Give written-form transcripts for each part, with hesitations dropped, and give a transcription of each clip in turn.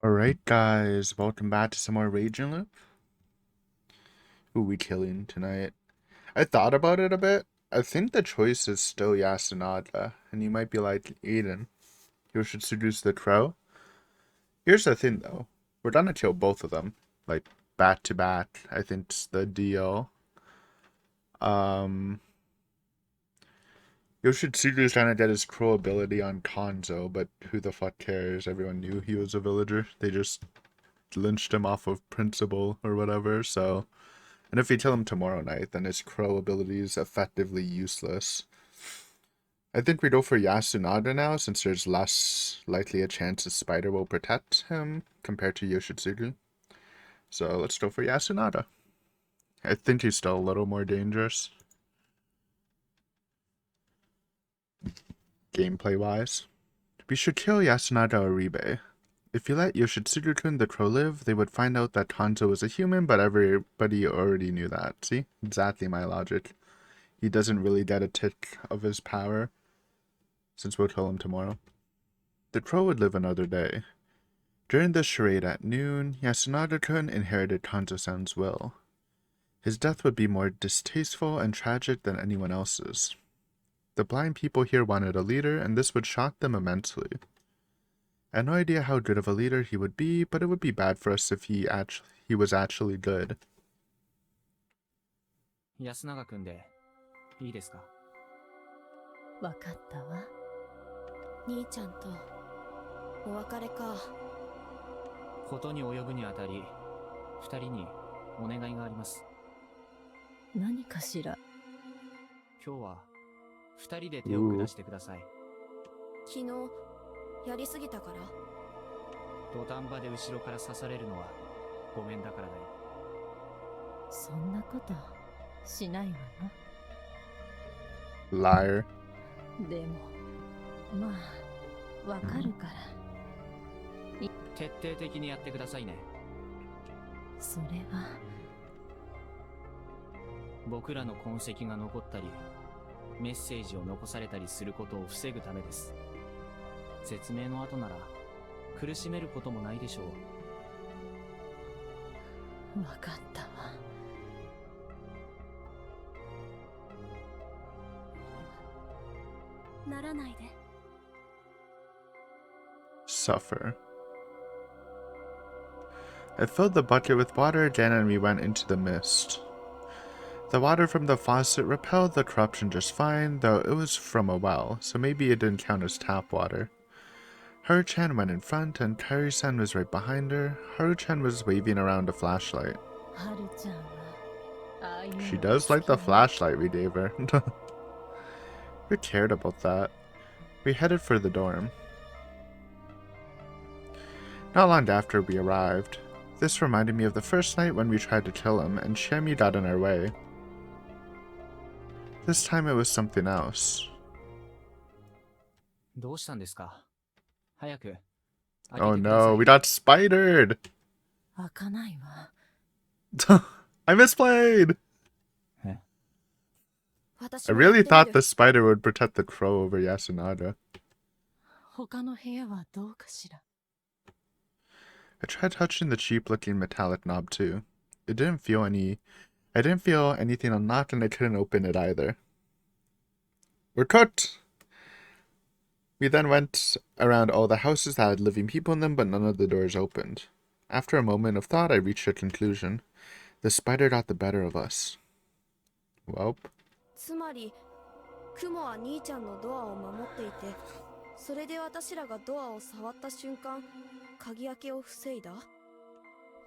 Alright guys, welcome back to some more Raging Loop. Who we killing tonight? I thought about it a bit. I think the choice is still Yasunada, and you might be like, Aiden, you should seduce the crow. Here's the thing though, we're gonna kill both of them, like back to back, I think's the deal. Yoshitsugu's trying to get his crow ability on Konzo, but who the fuck cares? Everyone knew he was a villager. They just lynched him off of principle or whatever, so... And if we kill him tomorrow night, then his crow ability is effectively useless. I think we go for Yasunada now, since there's less likely a chance the spider will protect him compared to Yoshitsugu. So let's go for Yasunada. I think he's still a little more dangerous. Gameplay-wise. We should kill Yasunada Oribe. If you let Yoshitsugu-kun the crow live, they would find out that Konzo is a human, but everybody already knew that. See? Exactly my logic. He doesn't really get a tick of his power, since we'll kill him tomorrow. The crow would live another day. During the charade at noon, Yasunada-kun inherited Konzo-san's will. His death would be more distasteful and tragic than anyone else's. The blind people here wanted a leader, and this would shock them immensely. I had no idea how good of a leader he would be, but it would be bad for us if he was actually good. 安永君でいいですか？わかったわ。兄ちゃんとお別れか。ことに及ぶにあたり、二人にお願いがあります。何かしら。今日は二人で手を下してください。昨日やりすぎたから。土壇場で後ろから刺されるのはごめんだからだよ。そんなことしないわよ。Liar. でもまあわかるから。徹底的にやってくださいね。それは僕らの痕跡が残ったり、メッセージを残されたりすることを防ぐためです。説明の後なら苦しめることもないでしょう。わかったわ。ならないで。Suffer. I filled the bucket with water again and we went into the mist. The water from the faucet repelled the corruption just fine, though it was from a well, so maybe it didn't count as tap water. Haru-chan went in front and Kairi-san was right behind her. Haru-chan was waving around a flashlight. She does like the flashlight we gave her. Who cared about that? We headed for the dorm. Not long after we arrived. This reminded me of the first night when we tried to kill him and Shami got in our way. This time it was something else. どうしたんですか？早く。 Oh no, we got spidered! 開かないわ。I misplayed! I really thought the spider would protect the crow over Yasunada. 他の部屋はどうかしら。I tried touching the cheap-looking metallic knob too. I didn't feel anything unlocked and I couldn't open it either. We're cooked! We then went around all the houses that had living people in them, but none of the doors opened. After a moment of thought, I reached a conclusion. The spider got the better of us. Welp. つまり、クモは兄ちゃんのドアを守っていて、それで私らがドアを触った瞬間、鍵開けを防いだ。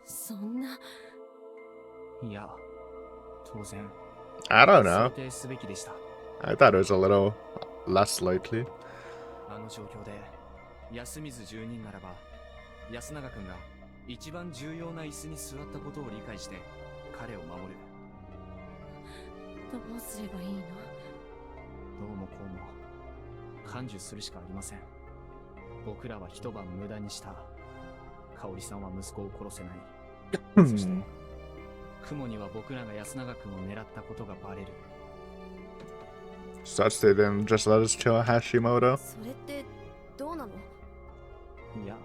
そんな。いや、当然。I don't know. 想定すべきでした。I thought it was a little less likely. あの状況で安水住人ならば安永君が一番重要な椅子に座ったことを理解して彼を守る。どうすればいいの？どうもこうも感受するしかありません。僕らは一晩無駄にした。香織さんは息子を殺せない。そして雲には僕らが安永君を狙ったことがバレる。Such they didn't just let us kill Hashimoto. それってどうなの？いや、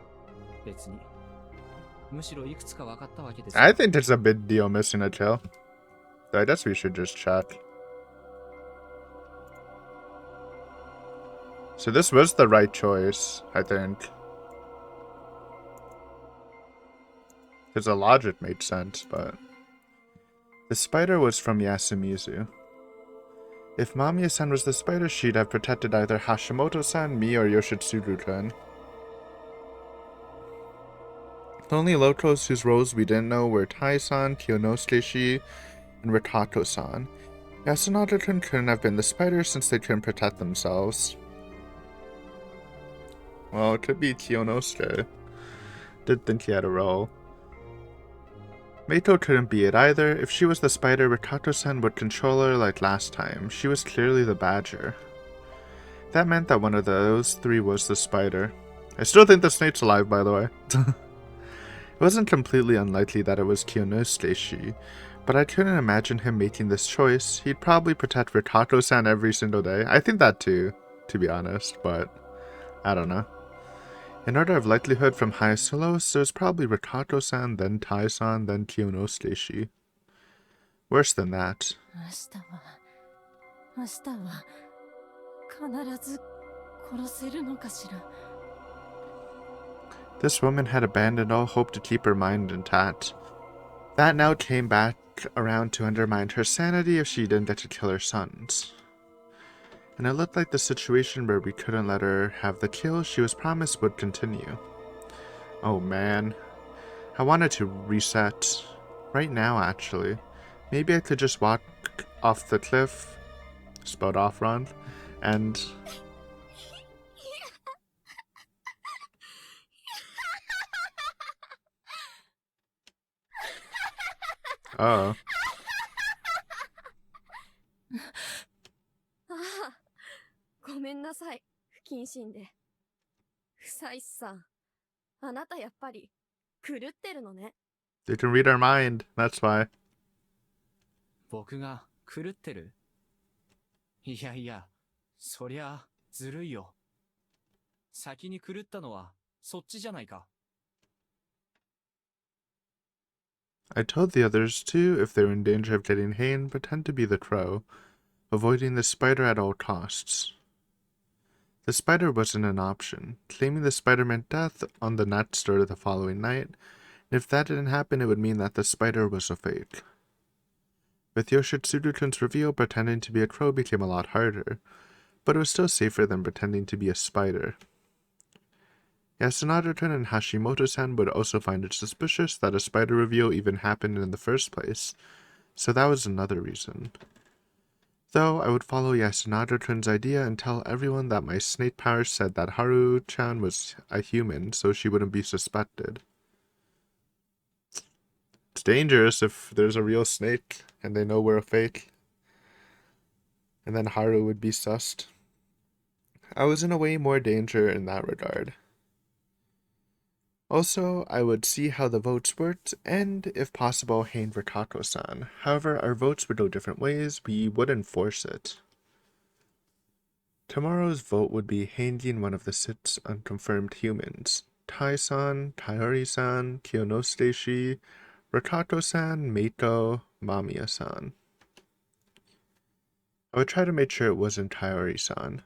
別に。むしろいくつか分かったわけです。 I think it's a big deal missing a tail. So I guess we should just check. So this was the right choice, I think. Because the logic made sense, but... The spider was from Yasumizu. If Mamiya-san was the spider, she'd have protected either Hashimoto-san, me, or Yoshitsuru-kun. The only locals whose roles we didn't know were Tai-san, Kyonosuke-shi, and Ritato-san. Yasunada-kun couldn't have been the spider since they couldn't protect themselves. Well, it could be Kyonosuke. Did think he had a role. Meito couldn't be it either. If she was the spider, Ritato-san would control her like last time. She was clearly the badger. That meant that one of those three was the spider. I still think the snake's alive, by the way. It wasn't completely unlikely that it was Kyonosuke, but I couldn't imagine him making this choice. He'd probably protect Ritato-san every single day. I think that too, to be honest, but I don't know. In order of likelihood from highest to lowest, it was probably Ritato-san, then Tai-san, then Kyonosuke. Worse than that. 明日は必ず殺せるのかしら。 This woman had abandoned all hope to keep her mind intact. That now came back around to undermine her sanity if she didn't get to kill her sons. And it looked like the situation where we couldn't let her have the kill she was promised would continue. Oh man. I wanted to reset. Right now, actually. Maybe I could just walk off the cliff, spelled off run, and... Oh. ああ、ごめんなさい。不謹慎で。不妻子さん、あなたやっぱり狂ってるのね。They can read our mind, that's why. 僕が狂ってる？いやいや、そりゃずるいよ。先に狂ったのはそっちじゃないか。 I told the others to, if they were in danger of getting Hain, pretend to be the crow, avoiding the spider at all costs. The spider wasn't an option. Claiming the spider meant death on the next store the following night, and if that didn't happen, it would mean that the spider was a fake. With Yoshitsuru-kun's reveal, pretending to be a crow became a lot harder, but it was still safer than pretending to be a spider. Yasunada-kun and Hashimoto-san would also find it suspicious that a spider reveal even happened in the first place, so that was another reason. Though I would follow Yasunada-kun's idea and tell everyone that my snake powers said that Haru-chan was a human, so she wouldn't be suspected. It's dangerous if there's a real snake and they know we're a fake. And then Haru would be sussed. I was in a way more danger in that regard. Also, I would see how the votes worked, and, if possible, Hain Ritato-san. However, our votes would go different ways, we wouldn't force it. Tomorrow's vote would be hanging one of the 6 unconfirmed humans. Tai-san, Tayori-san, Kyonosuke, Ritato-san, Meito, Mamiya-san. I would try to make sure it wasn't Tayori-san.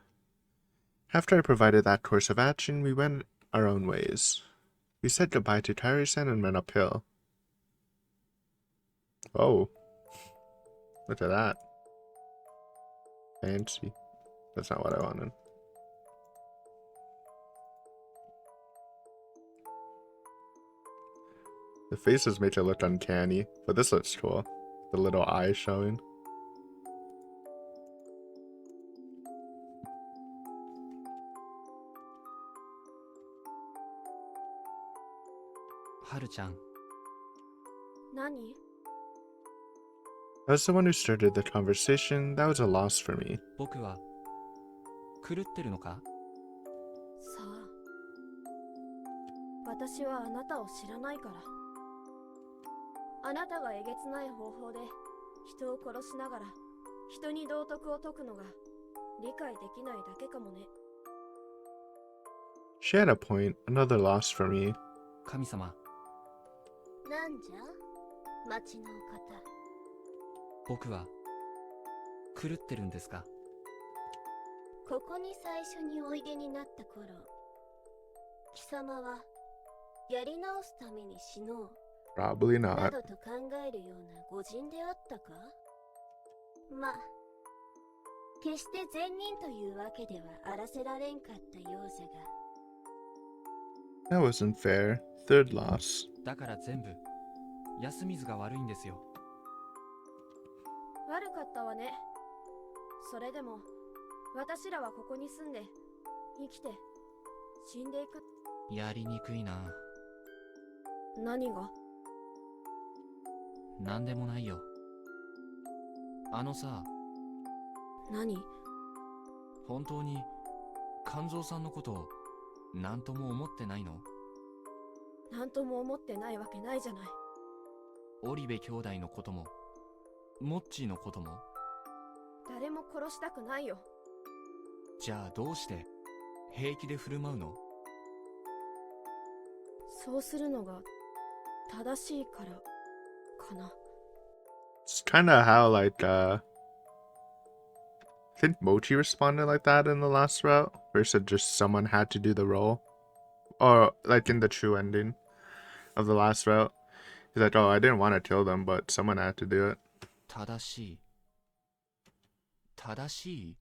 After I provided that course of action, we went our own ways. We said goodbye to Tayori-san and went uphill. Oh. Look at that. Fancy. That's not what I wanted. The faces make it look uncanny, but this looks cool. The little eye showing. Haru-chan. 何？ I was the one who started the conversation. That was a loss for me. 僕は狂ってるのか？さあ。私はあなたを知らないから。あなたがえげつない方法で人を殺しながら人に道徳を説くのが理解できないだけかもね。She had a point. Another loss for me. 神様。なんじゃ町のお方。僕は狂ってるんですか？ここに最初においでになった頃、貴様はやり直すために死のう Probably な not. どと考えるような御人であったか？まあ、決して善人というわけではあらせられんかったようじゃが。 That wasn't fair. Third loss. だから全部安水が悪いんですよ。悪かったわね。それでも私らはここに住んで生きて死んでいく。やりにくいな。何が？なんでもないよ。あのさ、何？本当に肝臓さんのことを何とも思ってないの？なんとも思ってないわけないじゃない。織部兄弟のこともモッチーのことも。誰も殺したくないよ。じゃあどうして平気で振る舞うの？そうするのが正しいからかな。 It's kind of how, like, I think Mochi responded like that in the last route, versus just someone had to do the role. Or, like, in the true ending of the last route. He's like, oh, I didn't want to kill them, but someone had to do it. 正しい。正しい？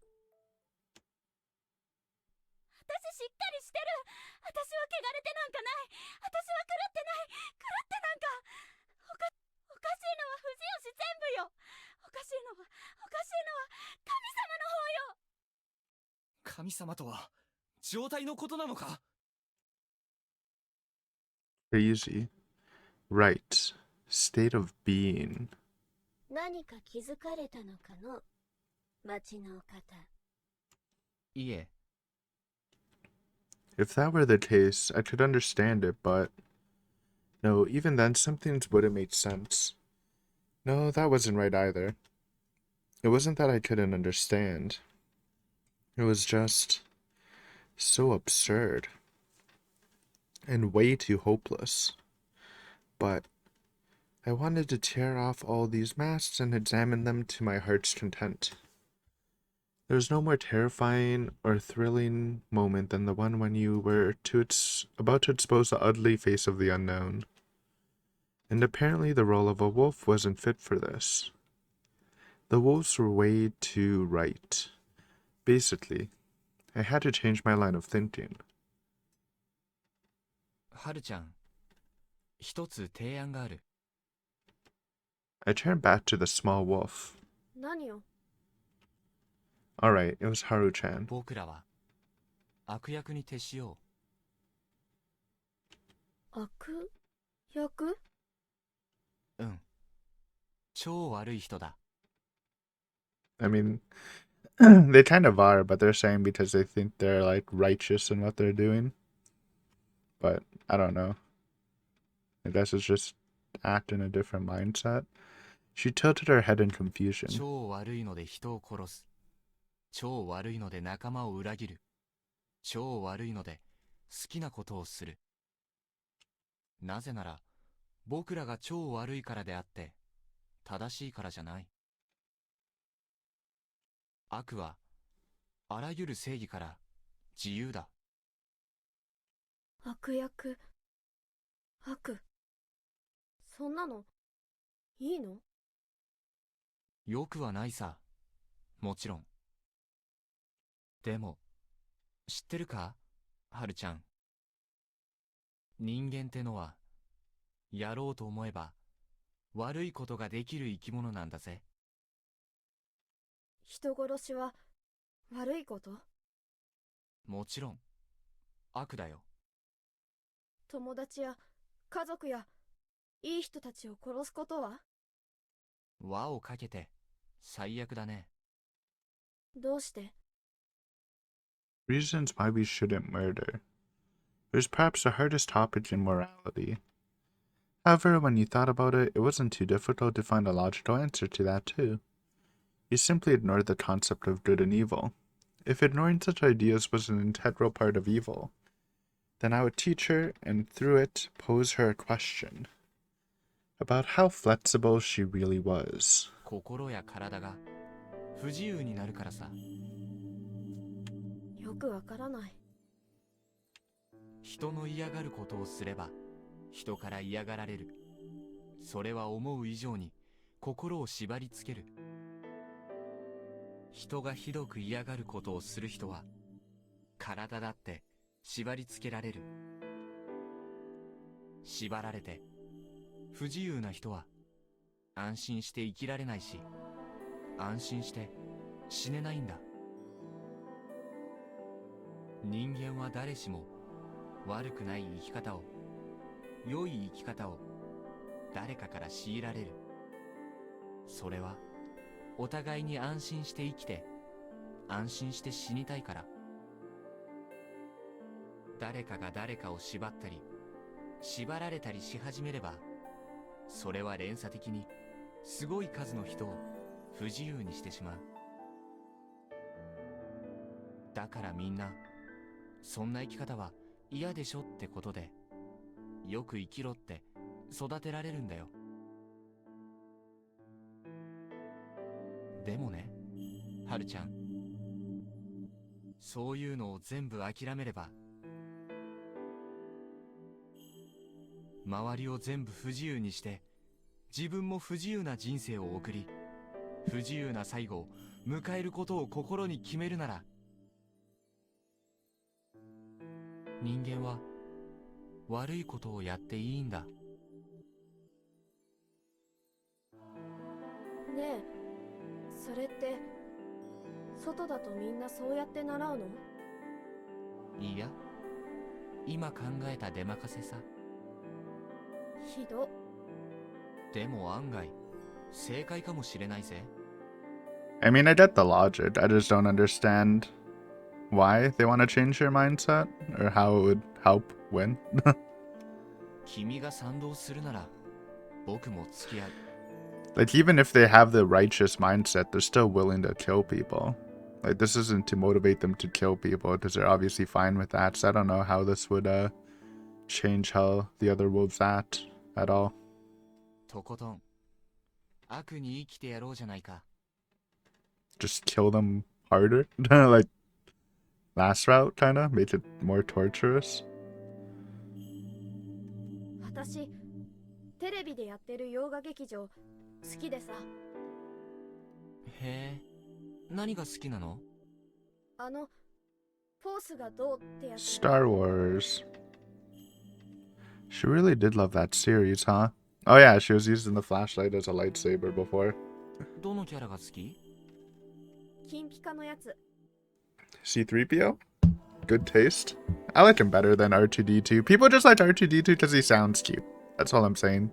私しっかりしてる。私は汚れてなんかない。私は狂ってない。狂ってなんか。おかしいのは藤吉全部よ。おかしいのは神様の方よ。神様とは状態のことなのか？ Crazy. Right. State of being. 何か気づかれたのかの、町のお方。いえ。If that were the case, I could understand it, but no, even then, some things wouldn't make sense. No, that wasn't right either. It wasn't that I couldn't understand. It was just so absurd and way too hopeless. But I wanted to tear off all these masks and examine them to my heart's content. There was no more terrifying or thrilling moment than the one when you were about to expose the ugly face of the unknown. And apparently the role of a wolf wasn't fit for this. The wolves were way too right. Basically, I had to change my line of thinking. はるちゃん、一つ提案がある。I turned back to the small wolf. 何よ。Alright, it was Haru-chan. 僕らは悪役に徹しよ悪役？う。うん。超悪い人だ。I mean, they kind of are, but they're saying because they think they're, like, righteous in what they're doing. But, I don't know. I guess it's just act in a different mindset. She tilted her head in confusion. 超悪いので人を殺す。超悪いので仲間を裏切る。超悪いので好きなことをする。なぜなら僕らが超悪いからであって正しいからじゃない。悪はあらゆる正義から自由だ。悪役。悪。そんなのいいの？よくはないさ。もちろん。でも知ってるか、はるちゃん。人間ってのはやろうと思えば悪いことができる生き物なんだぜ。人殺しは悪いこと？もちろん悪だよ。友達や家族やいい人たちを殺すことは？輪をかけて最悪だね。どうして？ Reasons why we shouldn't murder. It was perhaps the hardest topic in morality. However, when you thought about it, it wasn't too difficult to find a logical answer to that too. You simply ignored the concept of good and evil. If ignoring such ideas was an integral part of evil, then I would teach her and through it pose her a question. about how flexible she really was. 心や体が不自由になるからさ。よくわからない。人の嫌がることをすれば人から嫌がられる。それは思う以上に心を縛りつける。人がひどく嫌がることをする人は体だって縛りつけられる。縛られて不自由な人は安心して生きられないし、安心して死ねないんだ。人間は誰しも悪くない生き方を、良い生き方を誰かから強いられる。それはお互いに安心して生きて安心して死にたいから。誰かが誰かを縛ったり縛られたりし始めれば、それは連鎖的にすごい数の人を不自由にしてしまう。だからみんなそんな生き方は嫌でしょってことで、よく生きろって育てられるんだよ。でもね、はるちゃん、そういうのを全部諦めれば、周りを全部不自由にして自分も不自由な人生を送り、不自由な最後を迎えることを心に決めるなら、人間は悪いことをやっていいんだ。ねえ、それって外だとみんなそうやって習うの？いや、今考えた出任せさ。ひど。でも案外正解かもしれないぜ。 I mean, I get the logic. I just don't understand why they want to change their mindset or how it would help win. 君が賛同するなら僕も付き合う。 Like, even if they have the righteous mindset, they're still willing to kill people. Like, this isn't to motivate them to kill people because they're obviously fine with that. So I don't know how this would change how the other wolves act at all. とことん悪に生きてやろうじゃないか。 Just kill them harder? Like, last route, kind of? Make it more torturous? 私、テレビでやってる洋画劇場好きでさ。へえ、何が好きなの？フォースがどうってやつ。Star Wars. She really did love that series, huh? Oh yeah, she was using the flashlight as a lightsaber before. どのキャラが好き？金ピカのやつ。C3PO? Good taste. I like him better than R2D2. People just like R2D2 because he sounds cute. That's all I'm saying.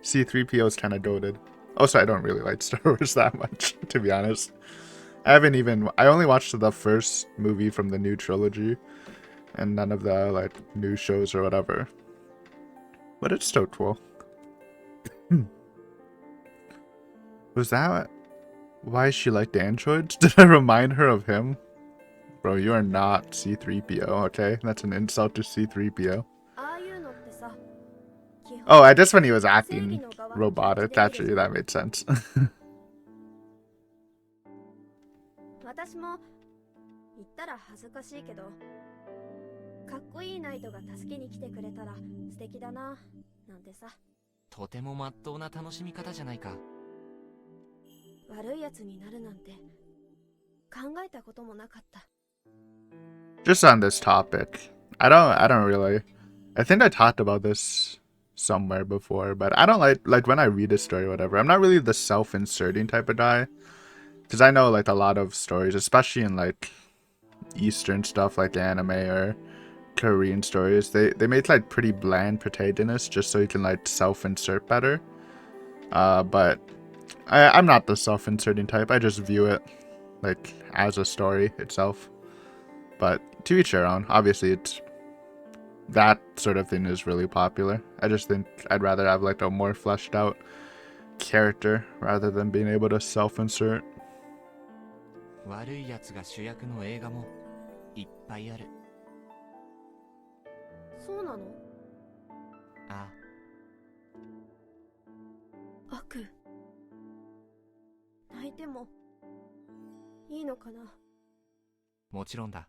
C3PO is kind of goated. Also, I don't really like Star Wars that much, to be honest. I only watched the first movie from the new trilogy and none of the like new shows or whatever. But it's still cool. Was that why she liked androids? Did I remind her of him? Bro, you are not C3PO, okay? That's an insult to C3PO. ああいうのってさ、基本 Oh, I just when he was 正義 acting の側 robotic. 決めきれ Actually, that made sense. 私も言ったら恥ずかしいけど、かっこいいナイトが助けに来てくれたら素敵だななんてさ。とてもまっとうな楽しみ方じゃないか。悪いやつになるなんて考えたこともなかった。Just on this topic, I don't really. I think I talked about this somewhere before, but I don't like when I read a story or whatever. I'm not really the self-inserting type of guy, because I know like a lot of stories, especially in like Eastern stuff like anime or Korean stories, they make like pretty bland protagonists just so you can like self-insert better. But I'm not the self-inserting type. I just view it like as a story itself. But to each their own. Obviously, it's that sort of thing is really popular. I just think I'd rather have like a more fleshed out character rather than being able to self-insert. 悪いやつが主役の映画もいっぱいある。そうなの？ああ、いてもいいのかな。もちろんだ。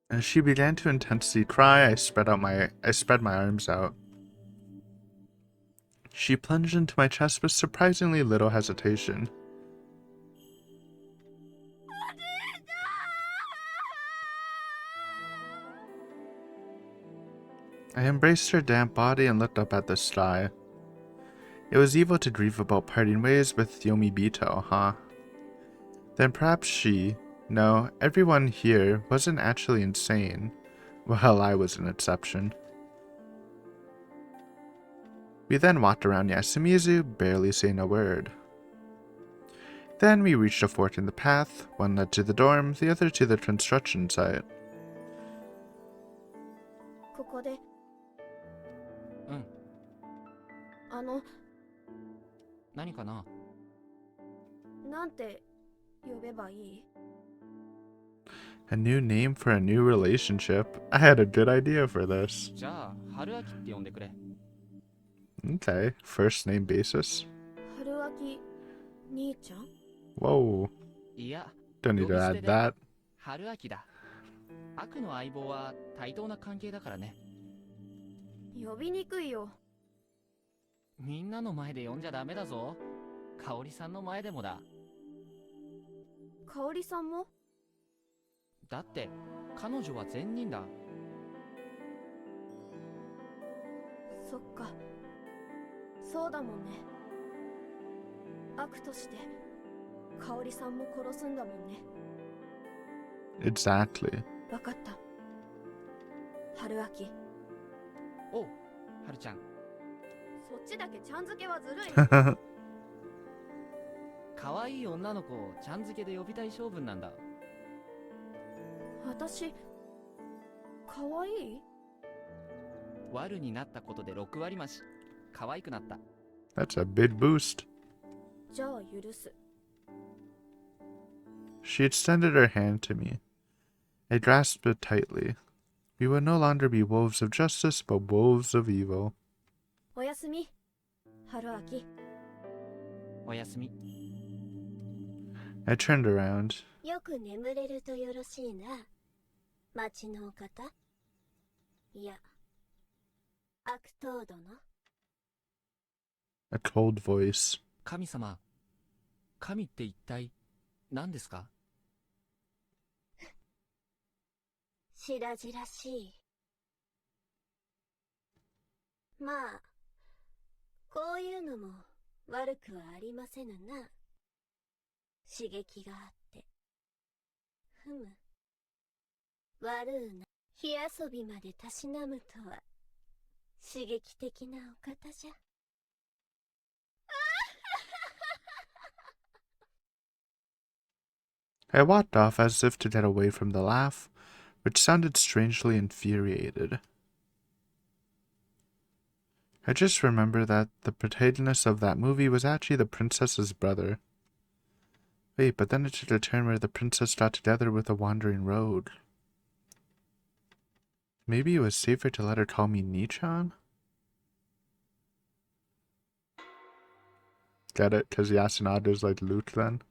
As she began to intensely cry, I spread my arms out. She plunged into my chest with surprisingly little hesitation. I embraced her damp body and looked up at the sky. It was evil to grieve about parting ways with Yomibito, huh? Then perhaps no, everyone here wasn't actually insane. Well, I was an exception. We then walked around Yasumizu, barely saying a word. Then we reached a fork in the path. One led to the dorm, the other to the construction site. ここで。うん。何かな？なんて呼べばいい？ A new name for a new relationship. I had a good idea for this. じゃあ、春秋って呼んでくれ。Okay, first name basis. 春秋兄ちゃん？ Whoa. いや、 Don't need to add that. 春秋だ。悪の相棒は対等な関係だからね。呼びにくいよ。みんなの前で呼んじゃダメだぞ。香織さんの前でもだ。香織さんも？だって彼女は善人だ。そっか。そうだもんね。悪として香織さんも殺すんだもんね。Exactly. わかった。春秋。おう、春ちゃん。そっちだけちゃん付けはずるい。可愛い女の子をちゃん付けで呼びたい性分なんだ。私、可愛い？悪になったことで6割増し。可愛くなった。That's a big boost. じゃあ許す。She extended her hand to me. I grasped it tightly. We would no longer be wolves of justice, but wolves of evil. おやすみ、春秋。おやすみ。I turned around. よく眠れるとよろしいな。町のお方？いや、悪党殿。A cold voice. 神様、神って一体何ですか？白々しい。まあ、こういうのも悪くはありませぬな。刺激があって。ふむ。悪うな。火遊びまでたしなむとは、刺激的なお方じゃ。I walked off as if to get away from the laugh, which sounded strangely infuriated. I just remember that the protagonist of that movie was actually the princess's brother. Wait, but then it took a turn where the princess got together with a wandering road. Maybe it was safer to let her call me Nichan? Get it? Because Yasunada's like Luke then?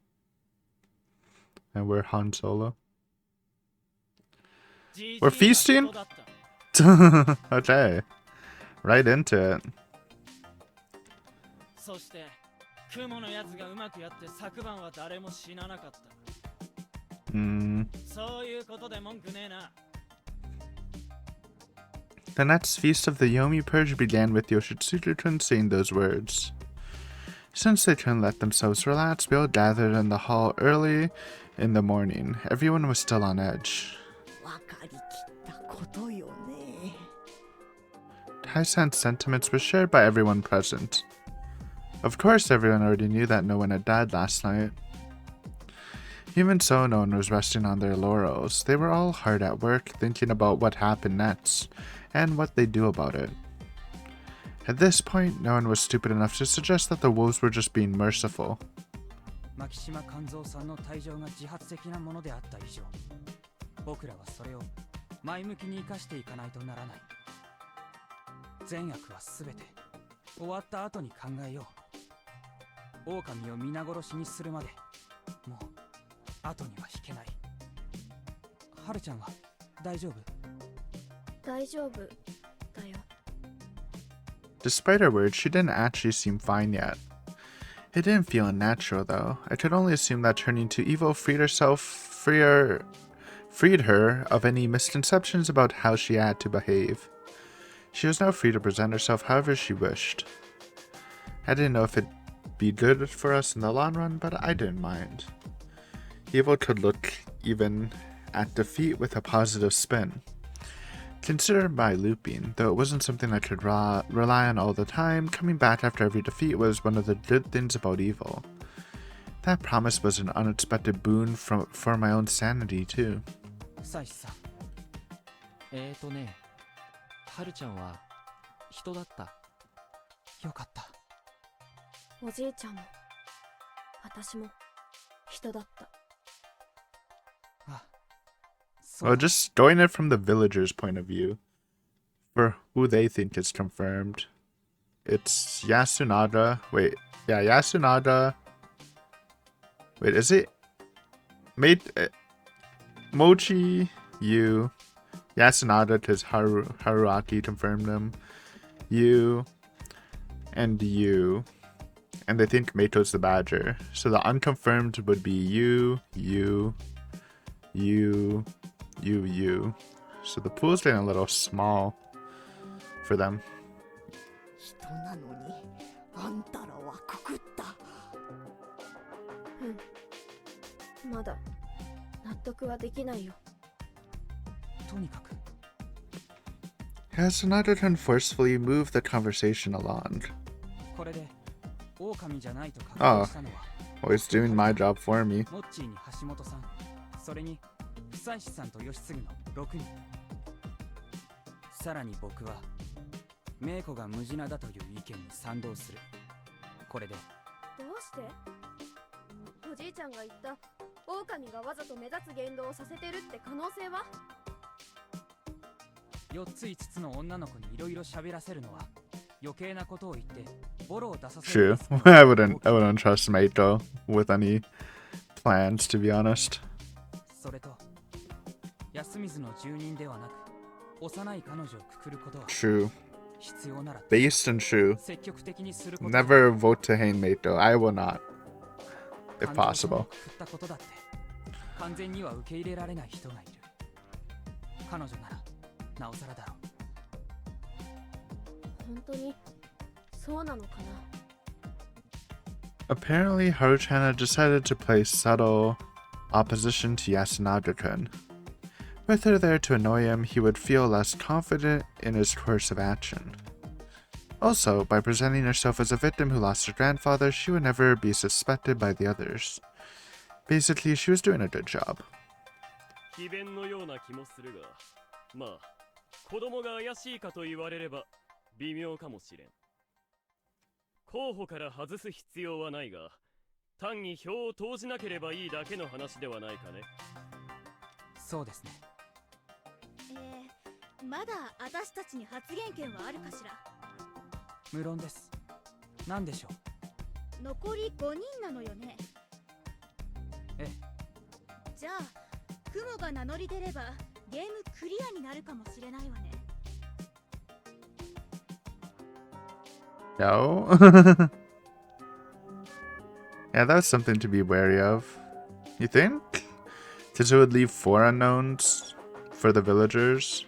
And we're Han Solo. We're feasting? Okay. Right into it. そして雲のやつがうまくやって昨晩は誰も死ななかった。そういうことで文句ねえな。 The next feast of the Yomi Purge began with Yoshitsuru-kun saying those words. Since they couldn't let themselves relax, we all gathered in the hall early in the morning. Everyone was still on edge. わかりきったことよね。 High-sense sentiments were shared by everyone present. Of course, everyone already knew that no one had died last night. Even so, no one was resting on their laurels. They were all hard at work, thinking about what happened next, and what they'd do about it. At this point, no one was stupid enough to suggest that the wolves were just being merciful. 牧島勘三さんの退場が自発的なものであった以上、僕らはそれを前向きに生かしていかないとならない。善悪はすべて終わった後に考えよう。狼を皆殺しにするまでもう後には引けない。春ちゃんは大丈夫？大丈夫だよ。 Despite her words, she didn't actually seem fine yet. It didn't feel unnatural, though. I could only assume that turning to evil freed her of any misconceptions about how she had to behave. She was now free to present herself however she wished. I didn't know if it'd be good for us in the long run, but I didn't mind. Evil could look even at defeat with a positive spin. Considered by looping, though it wasn't something I could rely on all the time, coming back after every defeat was one of the good things about evil. That promise was an unexpected boon for my own sanity, too. サイさん。春ちゃんは人だった。よかった。おじいちゃんも私も人だった。あ、Well, just going it from the villagers' point of view, for who they think is confirmed, it's Yasunada. Wait, yeah, Yasunada. Wait, is it? Mochi, you, Yasunada, because Haruaki confirmed them. You, and you. And they think Meito's the badger. So the unconfirmed would be you. So the pool's getting a little small for them. 人なのにあんたらはくくった。まだ納得はできないよ。とにかく。Yasunada can forcefully move the conversation along. これで狼じゃないと確認したのは。Always doing my job for me. モッチーに橋本さん、それに久石さんと義継の6人。さらに僕はメイコが無事なだという意見に賛同する。これでどうしておじいちゃんが言った狼がわざと目立つ言動をさせてるって可能性は4つ5つの女の子にいろいろ喋らせるのは余計なことを言ってボロを出させる。 True. I wouldn't trust Meito with any plans, to be honest. それと安水の住人ではなく幼い彼女をくくることは True. 必要なら Based and true. 積極的にすること。 Never vote to hang Meito. I will not. If possible. くくったことだって完全には受け入れられない人がいる。彼女ならなおさらだろう。本当にそうなのかな。 Apparently, Haruchan had decided to play subtle opposition to Yasunada-kun. With her there to annoy him, he would feel less confident in his course of action. Also, by presenting herself as a victim who lost her grandfather, she would never be suspected by the others. Basically, she was doing a good job. 詭弁のような気もするが、まあ、子供が怪しいかと言われれば微妙かもしれん。候補から外す必要はないが、単に票を投じなければいいだけの話ではないかね。そうですね。まだ私たちに発言権はあるかしら。無論です。何でしょう。残り5人なのよね。ええ。じゃあ雲が名乗り出ればゲームクリアになるかもしれないわね。 No? Yeah, that's something to be wary of. You think? Because it would leave 4 unknowns for the villagers.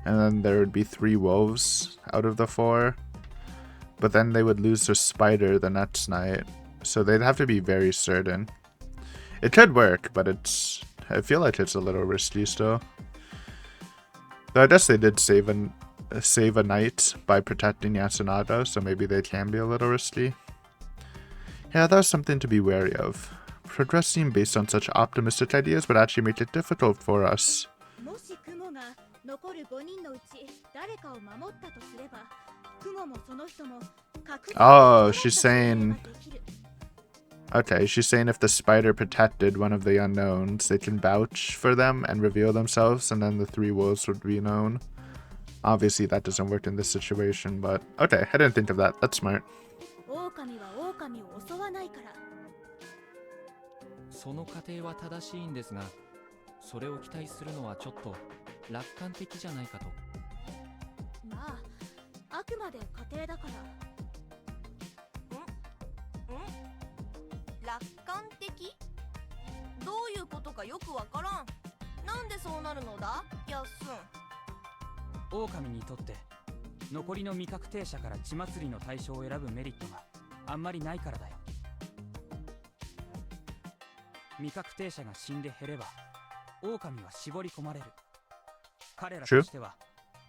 And then there would be 3 wolves out of the 4. But then they would lose their spider the next night. So they'd have to be very certain. It could work, but I feel like it's a little risky still. Though I guess they did save a night by protecting Yasunada, so maybe they can be a little risky. Yeah, that's something to be wary of. Progressing based on such optimistic ideas would actually make it difficult for us. もし雲が残る5人のうち誰かを守ったとすれば、雲もその人も確実に Oh, どう she's したプレー saying... ができる。 Okay, she's saying if the spider protected one of the unknowns, they can vouch for them and reveal themselves, and then the three wolves would be known. Obviously, that doesn't work in this situation, but okay, I didn't think of that. That's smart. 狼は狼を襲わないから。その過程は正しいんですが、それを期待するのはちょっと楽観的じゃないかと。まあ、あくまで家庭だから。楽観的？どういうことかよくわからん。なんでそうなるのだ、やっすん。狼にとって残りの未確定者から血祭りの対象を選ぶメリットがあんまりないからだよ。未確定者が死んで減れば狼は絞り込まれる。彼らとしては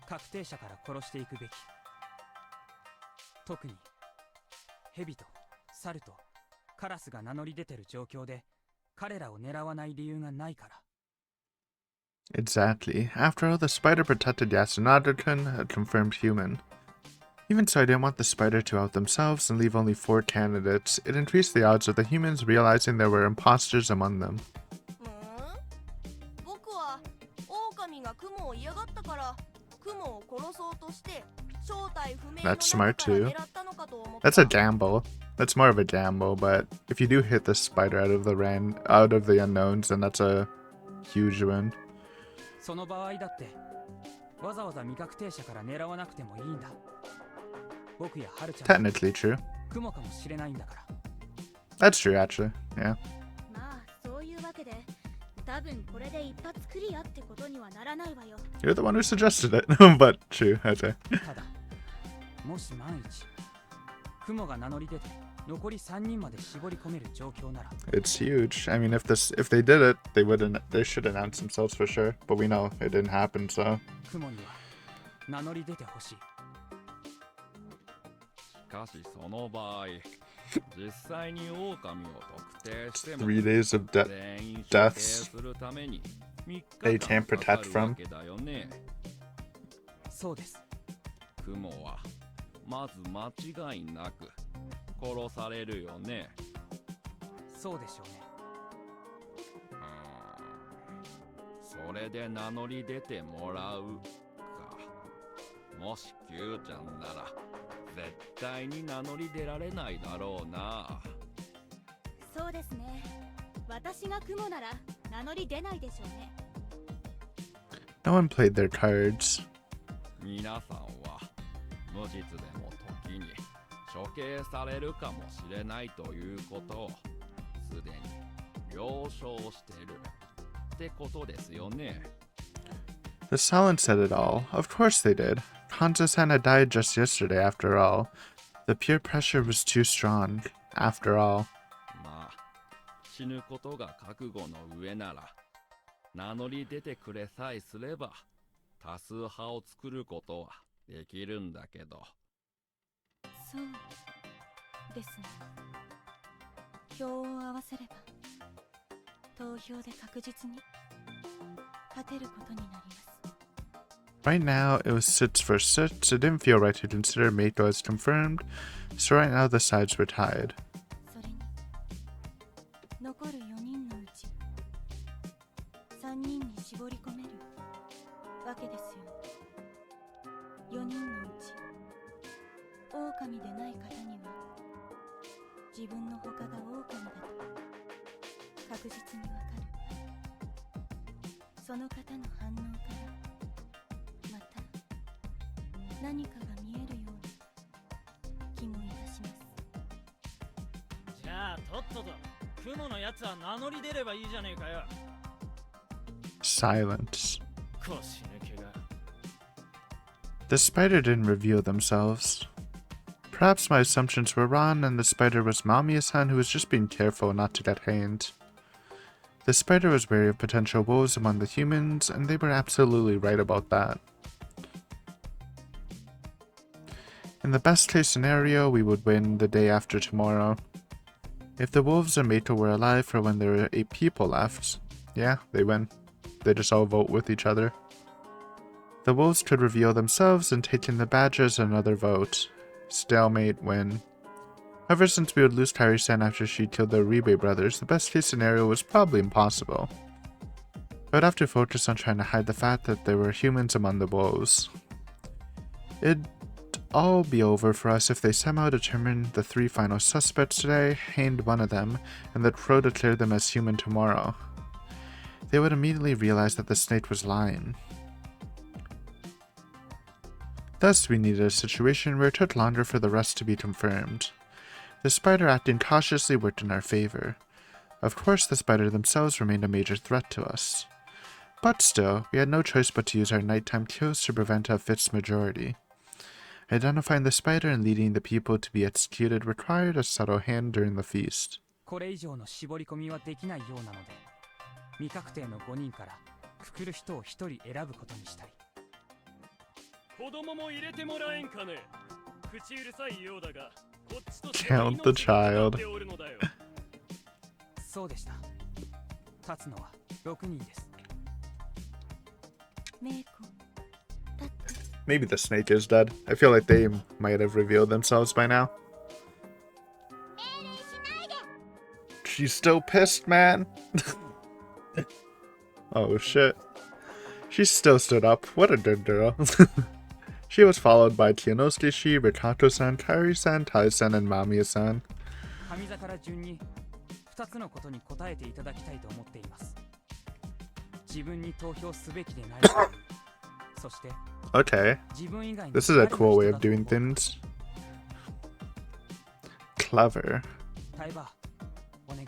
確定者から殺していくべき。特に蛇と猿とカラスが名乗り出てる状況で彼らを狙わない理由がないから。Exactly. After all, the spider protected Yasunada-kun, a confirmed human. Even so, I didn't want the spider to out themselves and leave only 4 candidates. It increased the odds of the humans realizing there were imposters among them. 僕は狼が雲を嫌がったから雲を殺そうとして正体不明の That's smart 中から too. 狙ったのかと思った。 That's a gamble. That's more of a gamble, but if you do hit the spider out of the unknowns, then that's a huge win. その場合だってわざわざ未確定者から狙わなくてもいいんだ。僕やハルちゃん Technically true. 雲かもしれないんだから。 That's true, actually. Yeah. まあ、そういうわけで、多分これで一発クリアってことにはならないわよ。 You're the one who suggested it, but true, I'd say. ただもし万一雲が名乗り出て残り3人まで絞り込める状況なら It's huge. I mean, if they did it, they should announce themselves for sure. But we know it didn't happen, so. 雲には名乗り出てほしい。しかしその場合、実際に狼を特定しても 3 days of 全員処刑 deaths するために3 they 日 can't 間か protect かる from. わけだよね。そうです。雲はまず間違いなく殺されるよね。そうでしょうね。それで名乗り出てもらうか。もし Q ちゃんなら絶対に名乗り出られないだろうな。そうですね。私が雲なら名乗り出ないでしょうね。 No one played their cards. 皆さんは無実でも時に処刑されるかもしれないということをすでに了承してるってことですよね。 The silence said it all. Of course they did. Hanzo-san had died just yesterday, after all. The peer pressure was too strong, after all. まあ死ぬことが覚悟の上なら名乗り出てくれさえすれば多数派を作ることはできるんだけど。そうですね。票を合わせれば投票で確実に勝てることになります。 Right now, it was sits for sits. It didn't feel right to consider Mako as confirmed, so right now the sides were tied. それに残る4人のうち3人に絞り込めるわけですよ。4人のうち狼でない方には自分の他が狼だと確実にわかる。その方の反応からまた何かが見えるような気もいたします。じゃあとっとと雲のやつは名乗り出ればいいじゃねえかよ。 Silence. 腰抜けが。 The spider didn't reveal themselves. Perhaps my assumptions were wrong, and the spider was Mamiya-san who was just being careful not to get hanged. The spider was wary of potential wolves among the humans, and they were absolutely right about that. In the best case scenario, we would win the day after tomorrow. If the wolves and Mato were alive for when there were 8 people left, yeah, they win. They just all vote with each other. The wolves could reveal themselves and take in the badges another vote. Stalemate win. Ever since we would lose Kairi-san after she killed the Uribe brothers, the best case scenario was probably impossible. I would have to focus on trying to hide the fact that there were humans among the wolves. It'd all be over for us if they somehow determined the 3 final suspects today, hanged one of them, and that Crow declared them as human tomorrow. They would immediately realize that the snake was lying. Thus, we needed a situation where it took longer for the rest to be confirmed. The spider acting cautiously worked in our favor. Of course, the spider themselves remained a major threat to us. But still, we had no choice but to use our nighttime kills to prevent a fifth majority. Identifying the spider and leading the people to be executed required a subtle hand during the feast. これ以上の絞り込みはできないようなので、未確定の5人からくくる人を1人選ぶことにしたい。子供も入れてもらえんかね。口うるさいようだが、こっちとして Count the child. そうでした。立つのは6人です。メイコ、立って。 Maybe the snake is dead. I feel like they might have revealed themselves by now. She's still pissed, man. Oh shit. She still stood up. What a good girl. She was followed by Kiyonosuke-shi, Rikato-san, Kairi-san, Tai-san, and Mamiya-san. 上座から順に2つのことに答えていただきたいと思っています。自分に投票すべきでない。そして Okay. This is a cool way of doing things. Clever. タイバー、お願い。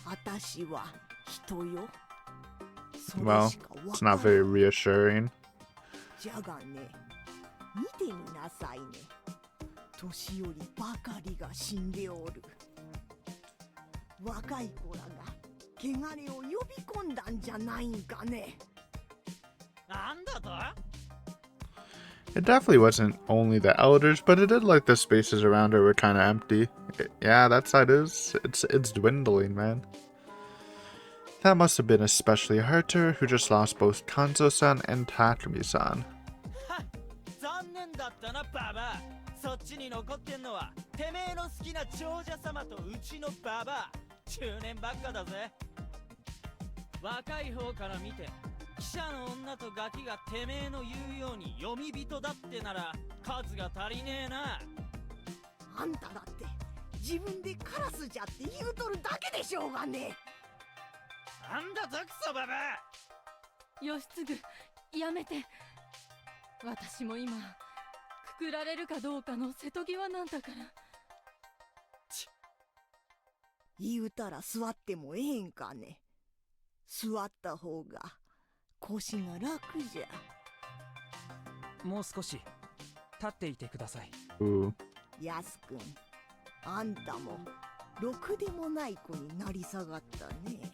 私は人よ。 Well, it's not very reassuring. じゃがね、見てみなさいね。年寄りばかりが死んでおる。若い子らが汚れを呼び込んだんじゃないんかね。なんだと？ It definitely wasn't only the elders, but it did like the spaces around her were kind of empty. Yeah, that side it's dwindling, man. That must have been especially hard to her, who just lost both Kanzo-san and Takumi-san. 残念だったな、ババア。そっちに残ってんのはてめえの好きな長者様とうちのババア。中年ばっかだぜ。若い方から見て記者の女とガキがてめえの言うように読み人だってなら数が足りねえな。あんただって自分でカラスじゃって言うとるだけでしょうがね。なんだぞクソババア。義継、やめて。私も今くくられるかどうかの瀬戸際なんだから。言うたら座ってもええんかね。座った方が腰が楽じゃ。もう少し立っていてください。やすくん、あんたもろくでもない子になり下がったね。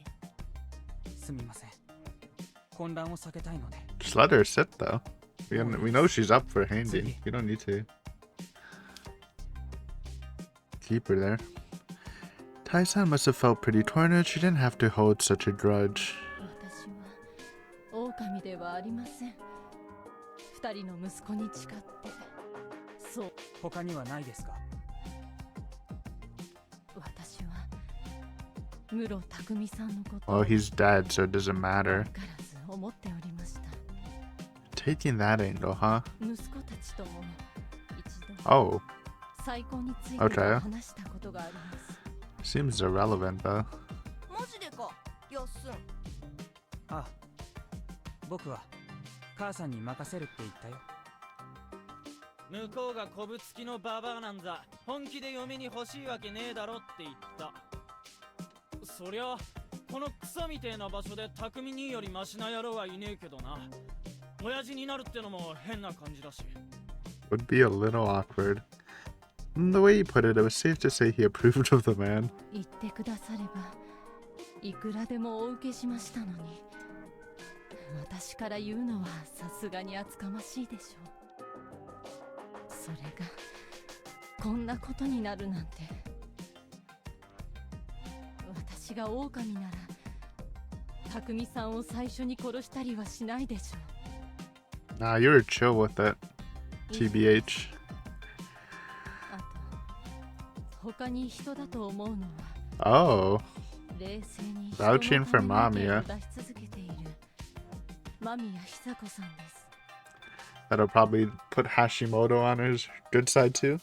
すみません。混乱を避けたいので。Just let her sit though. We know she's up for hanging. You don't need to keep her there. Tai-san must have felt pretty cornered. She didn't have to hold such a grudge. 私は狼ではありません。二人の息子に誓って。そう。他にはないですか？私は室匠さんのこと。 Well, he's dead, so it doesn't matter. からず思っておりました。 Taking that angle, huh? 息子たちとも一度。Oh. 再婚について Okay. 話したことがあります。 Seems irrelevant though. マジでか、やっすん。ああ、僕は母さんに任せるって言ったよ。向こうがこぶつきのババアなんざ本気で嫁に欲しいわけねえだろって言った。そりゃこのクソみてえな場所で匠によりマシな野郎はいねえけどな。親父になるってのも変な感じだし。 Would be a little awkward. The way he put it, it was safe to say he approved of the man. 言ってくださればいくらでもお受けしましたのに、私から言うのはさすがに厚かましいでしょう。それがこんなことになるなんて。私が狼なら匠さんを最初に殺したりはしないでしょう。Nah, you were chill with it. TBH. あと他に人だと思うのは Oh, 冷静に人 vouching の for ために意見 Mamiya. を出し続けている間宮久子さんです That'll probably put Hashimoto on his good side too.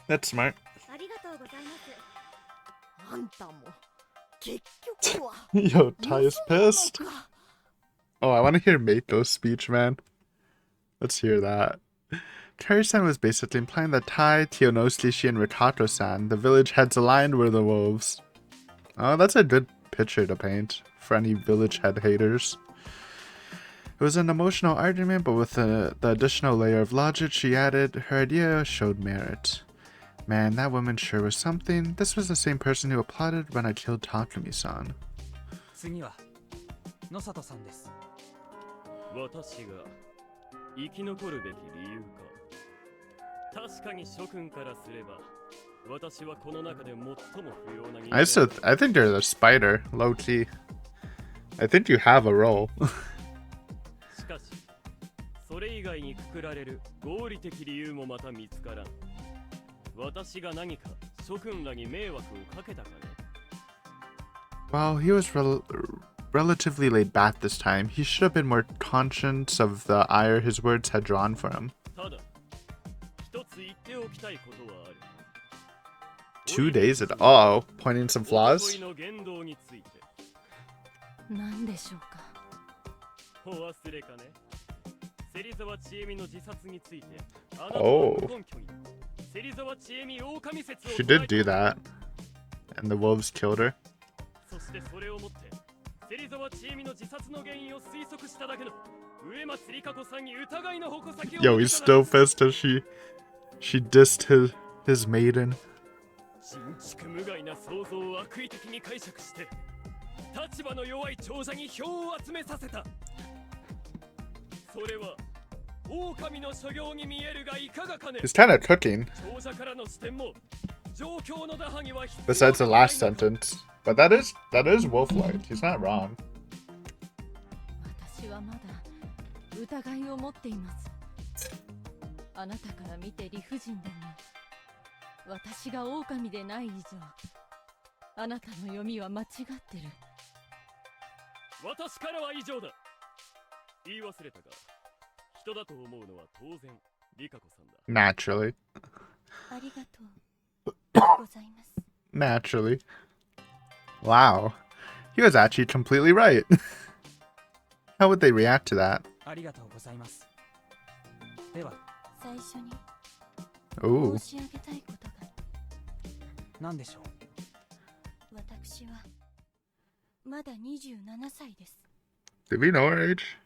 That's smart. ありがとうございますあんたも結局は Yo, Ty is 盗むの pissed. か Oh, I want to hear Mako's speech, man. Let's hear that. Kari-san was basically implying that Tai, Tionoslishi, and Rikato-san, the village heads aligned, were the wolves. Oh, that's a good picture to paint for any village head haters. It was an emotional argument, but with the additional layer of logic she added, her idea showed merit. Man, that woman sure was something. This was the same person who applauded when I killed Takumi-san. 次は野里さんです。私が生き残るべき理由か。確かに諸君からすれば、私はこの中で最も不要な人間。I think you're the spider, low key. I think you have a role. しかし、それ以外にくくられる合理的理由もまた見つからん。私が何か諸君らに迷惑をかけたかね。Well, he was relatively laid back this time. He should have been more conscious of the ire his words had drawn for him. ただ、一つ言っておきたいことはある。 2 days ago. Oh, pointing some おと flaws? といの言動について。何でしょうかお忘れかね。芹沢千恵美の自殺について、あなたは無根拠に。芹沢千恵美狼説を She did do that. And the wolves killed her. そしてそれをもって、芹沢千恵美の自殺の原因を推測しただけの上松理香子さんに疑いの矛先を Yo, he's still pissed as she dissed his maiden. 新築無害な想像を悪意的に解釈して、立場の弱い長者に票を集めさせた。それは狼の所業に見えるがいかがかね。 He's kind of cooking. 長者からの視点も状況の打破には必要 Besides the last sentence. But that is wolf-like. He's not wrong. 私はまだ疑いを持っていますあなたから見て理不尽でも私が狼でない以上あなたの読みは間違ってる私からは以上だ。言い忘れたが、人だと思うのは当然理香子さんだ。 Naturally. ありがとうございます Naturally. Wow. He was actually completely right. How would they react to that? ありがとうございます。では、最初に Ooh. 申し上げたいことが何でしょう。私はまだ27歳です Did we know her age?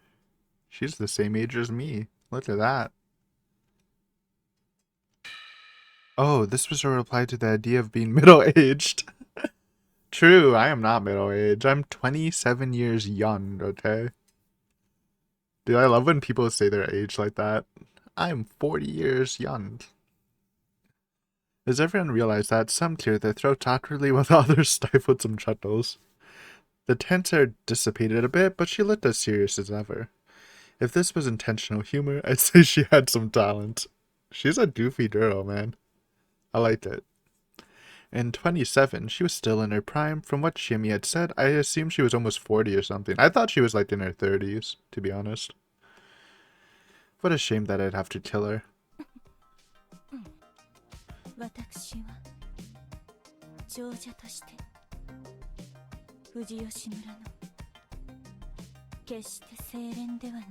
She's the same age as me. Look at that. Oh, this was a reply to the idea of being middle-aged. True, I am not middle-aged. I'm 27 years young, okay? Dude, I love when people say their age like that. I'm 40 years young. Does everyone realize that some cleared their throats awkwardly while the others stifled some chuckles? The tense air dissipated a bit, but she looked as serious as ever. If this was intentional humor, I'd say she had some talent. She's a goofy girl, man. I liked it. In 27, she was still in her prime. From what Shimmy had said, I assumed she was almost 40 or something. I thought she was like in her 30s, to be honest. What a shame that I'd have to kill her. 私は長者として富士吉村の決して清廉ではない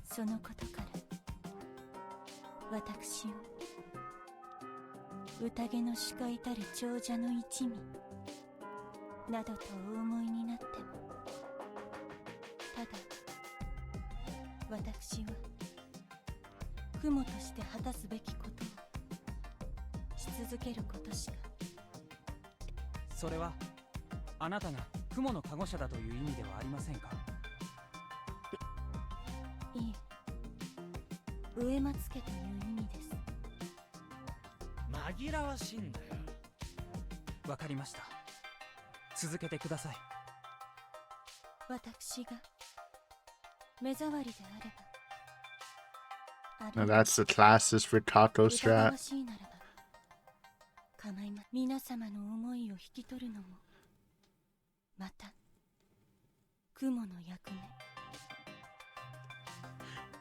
そのことから私を宴の司会たる長者の一味などとお思いになってもただ私は雲として果たすべきことをし続けることしかそれはあなたが雲の加護者だという意味ではありませんか。いえ植松家という意味です紛らわしいんだよ。わかりました。続けてください。私が目障りであれば。あ Now るいは that's the classist Ritato 疑 strat. わしいならば構いま皆様の思いを引き取るのもまた雲の役目。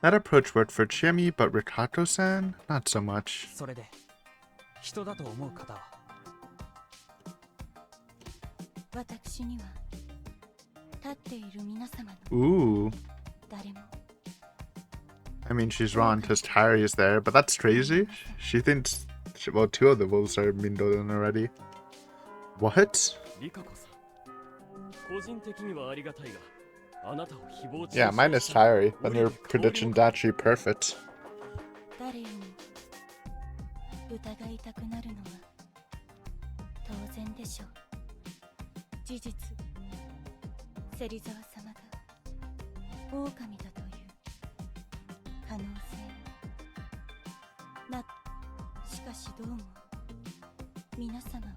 That approach worked for Chimmy, but Ritato-san? Not so much. それで人だと思う方は私には立っている皆様の Ooh. 誰も I mean, she's wrong because Harry is there, but that's crazy. She thinks, well, two of the wolves are Mindoden already. What? リカコさん、個人的にはありがたいが、あなたを誹謗中 Yeah, 傷 minus した Harry, but 俺で your 香りも prediction's actually perfect. 誰をも疑いたくなるのは当然でしょう。事実芹沢様が狼だという可能性な。しかしどうも皆様は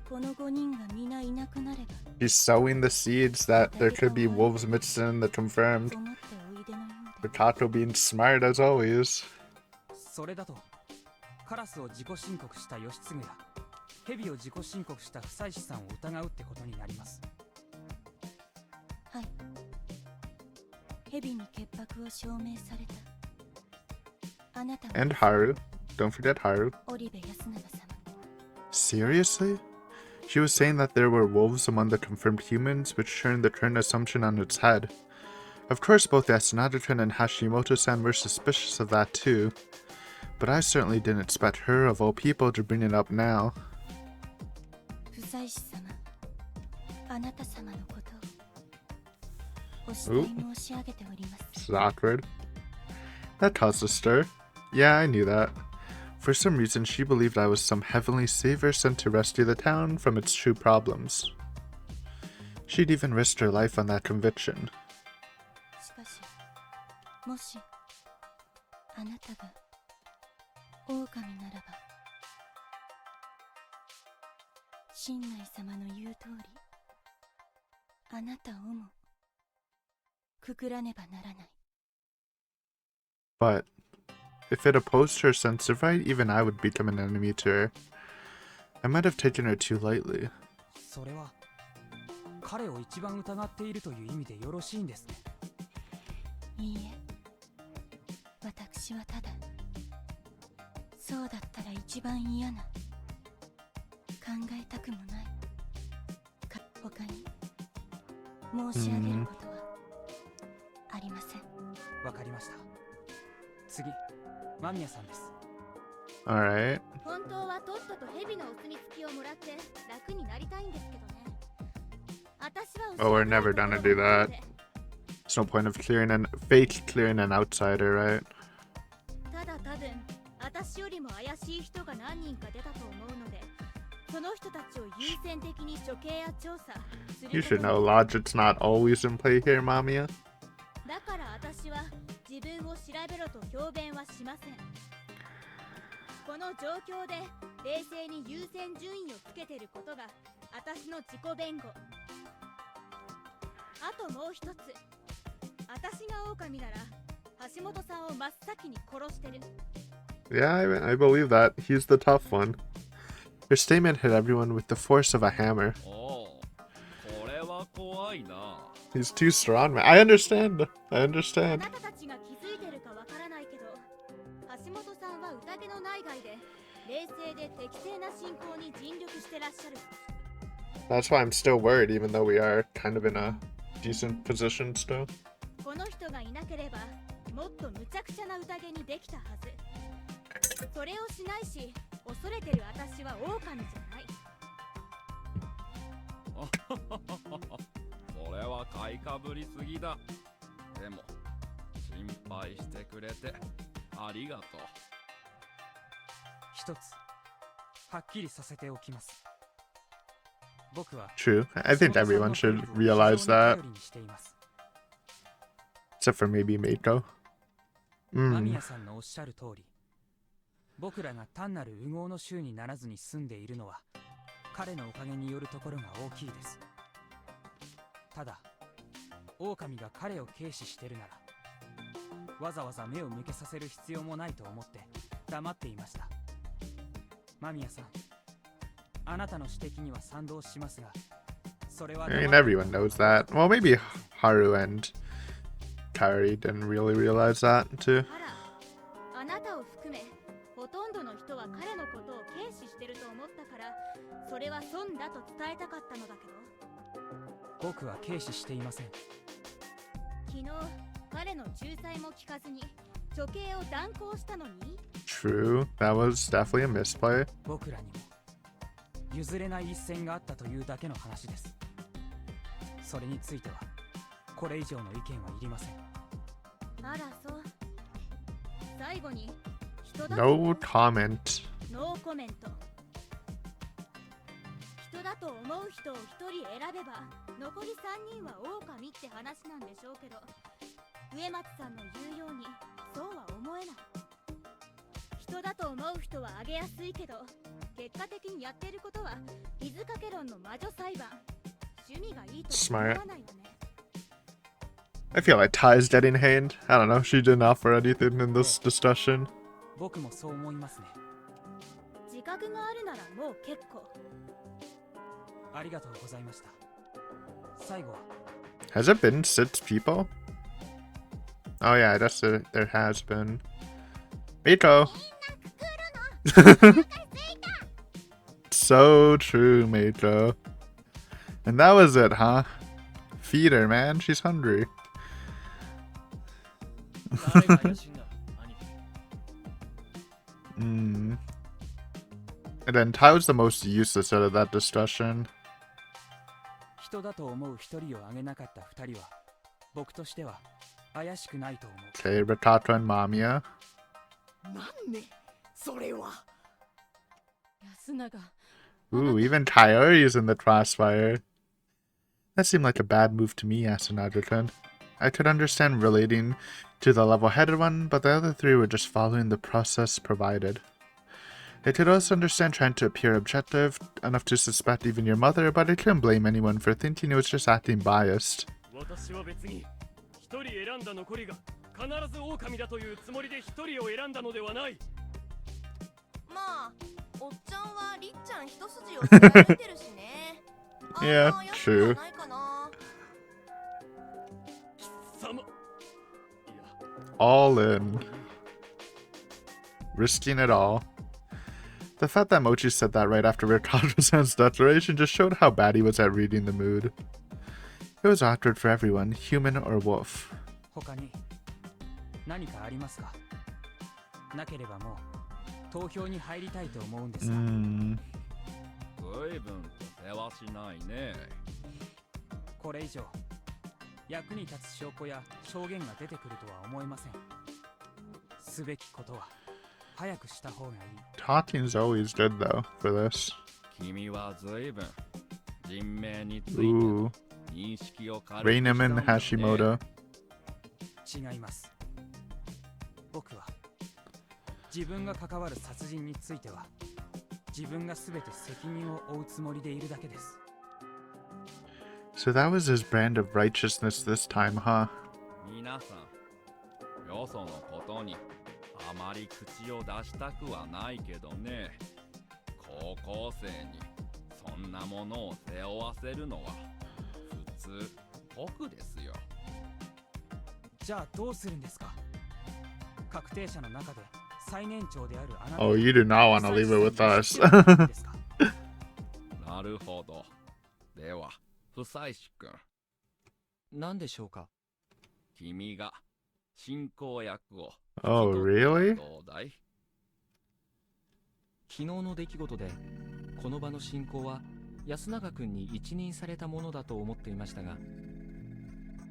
この5人が皆いなくなれば He's sowing the seeds that there could be wolves mixed in the confirmed. 思っておいでのようで Ritato being smart as always. それだとカラスを自己申告した義経や蛇を自己申告した不妻子さんを疑うってことになります。はい。蛇に潔白を証明されたあなたは And Haru. Don't forget Haru. 織部安永様。 Seriously? She was saying that there were wolves among the confirmed humans, which turned the current assumption on its head. Of course, both Yasunada-kun and Hashimoto-san were suspicious of that too, but I certainly didn't expect her, of all people, to bring it up now. 不妻子様、あなた様のことをお慕い申し上げております。 This is awkward. That caused a stir. Yeah, I knew that. For some reason, she believed I was some heavenly savior sent to rescue the town from its true problems. She'd even risked her life on that conviction. しかし、もしあなたが狼ならば、親内様の言う通り、あなたをもくくらねばならない。 But if it opposed her sense of right, even I would become an enemy to her. I might have taken her too lightly. それは彼を一番疑っているという意味でよろしいんですね。いいえ、私はただ、そうだったら一番嫌な、考えたくもないか、他に申し上げることはありません。わかりました。次、間宮さんです。Alright. 本当はとっとと蛇のお墨付きをもらって楽になりたいんですけどね。私は Oh, we're never gonna do that. There's no point of clearing fake clearing an outsider, right? ただ多分私よりも怪しい人が何人か出たと思うので、その人たちを優先的に処刑や調査する You こ should と know に。 logic's not always in play here, Mamiya. だから私は自分を調べろと強弁はしません。この状況で冷静に優先順位をつけてることが私の自己弁護。あともう一つ、私が狼なら橋本さんを真っ先に殺してる。 Yeah, I believe that. He's the tough one. Your statement hit everyone with the force of a hammer. おお、これは怖いな。 He's too strong, man. I understand. I あ understand. なたたちが気づいてるかわからないけど、橋本さんは宴の内外で冷静で適正な進行に尽力してらっしゃる。 That's why I'm still worried, even though we are kind of in a decent position still. この人がいなければもっと無茶苦茶な宴にできたはず。それをしないし、恐れてる私は狼じゃない。それは買いかぶりすぎだ。でも心配してくれてありがとう。一つはっきりさせておきます。僕は True. I think everyone should realize that. にしています。 Except for maybe Mako. 間 Hmm. 宮さんのおっしゃる通り、僕らが単なる烏合の衆にならずに済んでいるのは彼のおかげによるところが大きいです。ただ狼が彼を軽視してるならわざわざ目を向けさせる必要もないと思って黙っていました。間宮さん、あなたの指摘には賛同しますが、それは I mean, everyone knows that. Well, maybe Haru and Kaori didn't really realize that too. あなたを含めほとんどの人は彼のことを軽視してると思ったから、それは損だと伝えたかったのだけど。僕は軽視していません。昨日彼の仲裁も聞かずに処刑を断行したのに。 True, that was definitely a misplay. 僕らにも譲れない一線があったというだけの話です。それについてはこれ以上の意見はいりません。あらそう。最後に人だ No comment. ノーコメント。人だと思う人を一人選べば残り3人は狼って話なんでしょうけど、植松さんの言うようにそうは思えない。人だと思う人はあげやすいけど、結果的にやってることは水掛け論の魔女裁判。趣味がいいとは思わないよね。I feel like Ty's getting hanged. I don't know, she didn't offer anything in this discussion. 僕もそう思いますね。自覚があるならもう結構。ありがとうございました。最後は Has it been 6 people? Oh yeah, I guess there has been. Miko! So true, Miko. And that was it, huh? Feed her, man. She's hungry. 誰が怪しいんだ、兄貴。And then Ty was the most useless out of that discussion. 人だと思う一人をあげなかった二人は僕としては怪しくないと思う。 Okay, Rikata and Mamiya. なんねそれは。安永。 Ooh, even Kaori's in the crossfire. That seemed like a bad move to me, Asunagi-kun. I could understand relating to the level-headed one, but the other three were just following the process provided. I could also understand trying to appear objective, enough to suspect even your mother, but I couldn't blame anyone for thinking it was just acting biased. 私は別に一人選んだ残りが必ず狼だというつもりで一人を選んだのではない。まあおっちゃんはりっちゃん一筋を貫いてるしね。Yeah, あんま怪しく true. はないかな。貴様。いや、 All in. Risking it all. The fact that Mochi said that right after Rikata-san's declaration just showed how bad he was at reading the mood. It was awkward for everyone, human or wolf. 他に何かありますか？なければもう投票に入りたいと思うんですが。随分と世話しないね。これ以上役に立つ証拠や証言が出てくるとは思えません。すべきことは早くした方がいい。 Talking's always good though for this. 君は随分人命について Ooh. の認識を軽くしたん Rainaman だね。 Hashimoto. 違います。僕は自分が関わる殺人については自分がすべて責任を負うつもりでいるだけです。 So that was his brand of righteousness this time, huh? 皆さん、よそのことにあまり口を出したくはないけどね。高校生にそんなものを背負わせるのは普通酷ですよ。じゃあどうするんですか？確定者の中で最年長であるあなた Oh, you do not want to leave it with us. なるほど。では、不妻子くん。何でしょうか？君が進行役を Oh, really? どうだい？昨日の出来事でこの場の進行は安永君に一任されたものだと思っていましたが、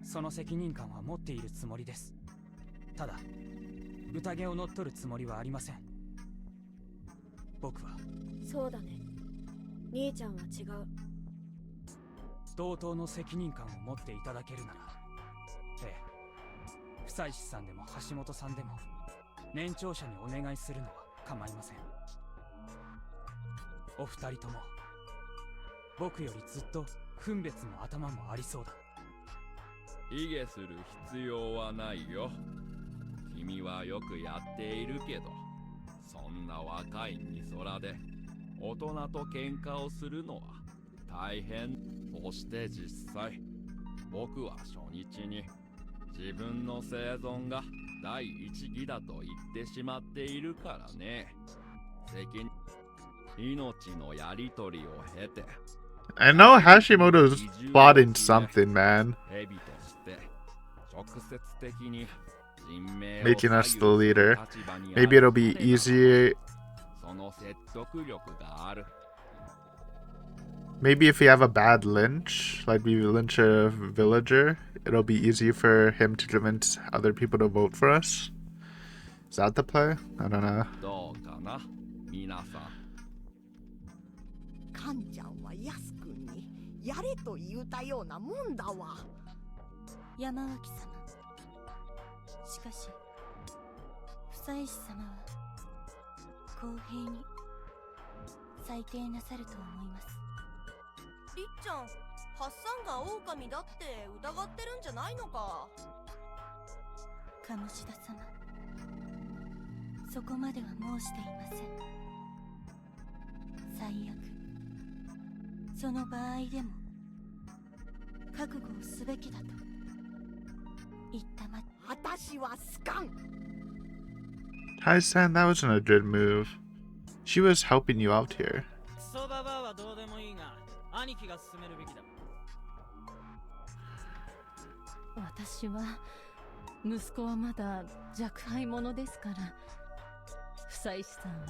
その責任感は持っているつもりです。ただ宴を乗っ取るつもりはありません。僕はそうだね。兄ちゃんは違う。同等の責任感を持っていただけるなら、ええ、不妻子さんでも橋本さんでも年長者にお願いするのは構いません。お二人とも僕よりずっと分別も頭もありそうだ。卑下する必要はないよ。君はよくやっているけど、そんな若い美空で大人と喧嘩をするのは大変。そして実際、僕は初日に自分の生存が第一義だと言ってしまっているからね。命のやりとりを経て。I know Hashimoto's plotting something, man. Making us the leader. Maybe it'll be easier. Maybe if we have a bad lynch, like we lynch a villager, it'll be easy for him to convince other people to vote for us. Is that the play? I don't know. カンちゃんはヤス君にやれと言うたようなもんだわ。山脇様、しかし房石様は公平に裁定なさると思います。りっちゃん、ハッサンが狼だって疑ってるんじゃないのか。鴨志田様、そこまでは申していません。最悪その場合でも覚悟をすべきだと言ったま。私は好かん。 Tai-san, that wasn't a good move. She was helping you out here. クソババアはどうでもいいが、兄貴が進めるべきだ。私は息子はまだ若輩者ですから、房石さんは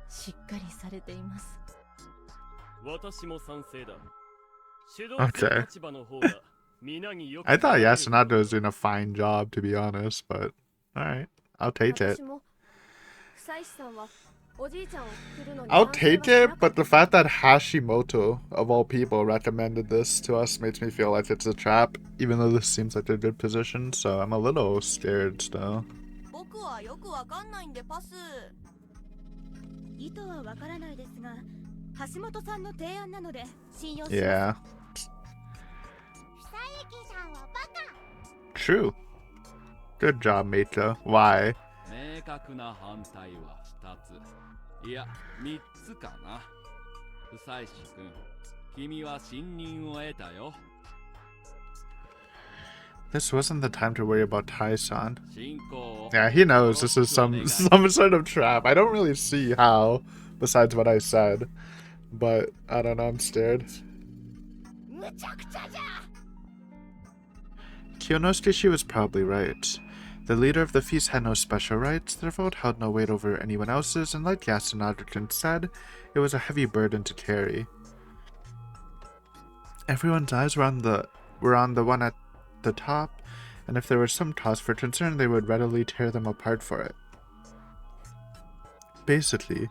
しっかりされています。私も賛成だ。 Okay. I thought Yasunato was doing a fine job, to be honest, but alright, I'll take it. I'll take it, but the fact that Hashimoto, of all people, recommended this to us makes me feel like it's a trap, even though this seems like a good position, so I'm a little scared still. 僕はよくわかんないんでパス。意図はわからないですが、橋本さんの提案なので信用します。Yeah. 房石さんはバカ。 True. Good job, Meita. Why? 明確な反対は2つ。いや、3つかな。房石君、君は信任を得たよ。This wasn't the time to worry about Tai-san. Yeah, he knows this is some sort of trap. I don't really see how, besides what I said. But, I don't know, I'm scared. Kyonosuke was probably right. The leader of the feast had no special rights, their vote held no weight over anyone else's, and like Yasunagi said, it was a heavy burden to carry. Everyone's eyes were on the one at the top, and if there was some cause for concern, they would readily tear them apart for it. Basically,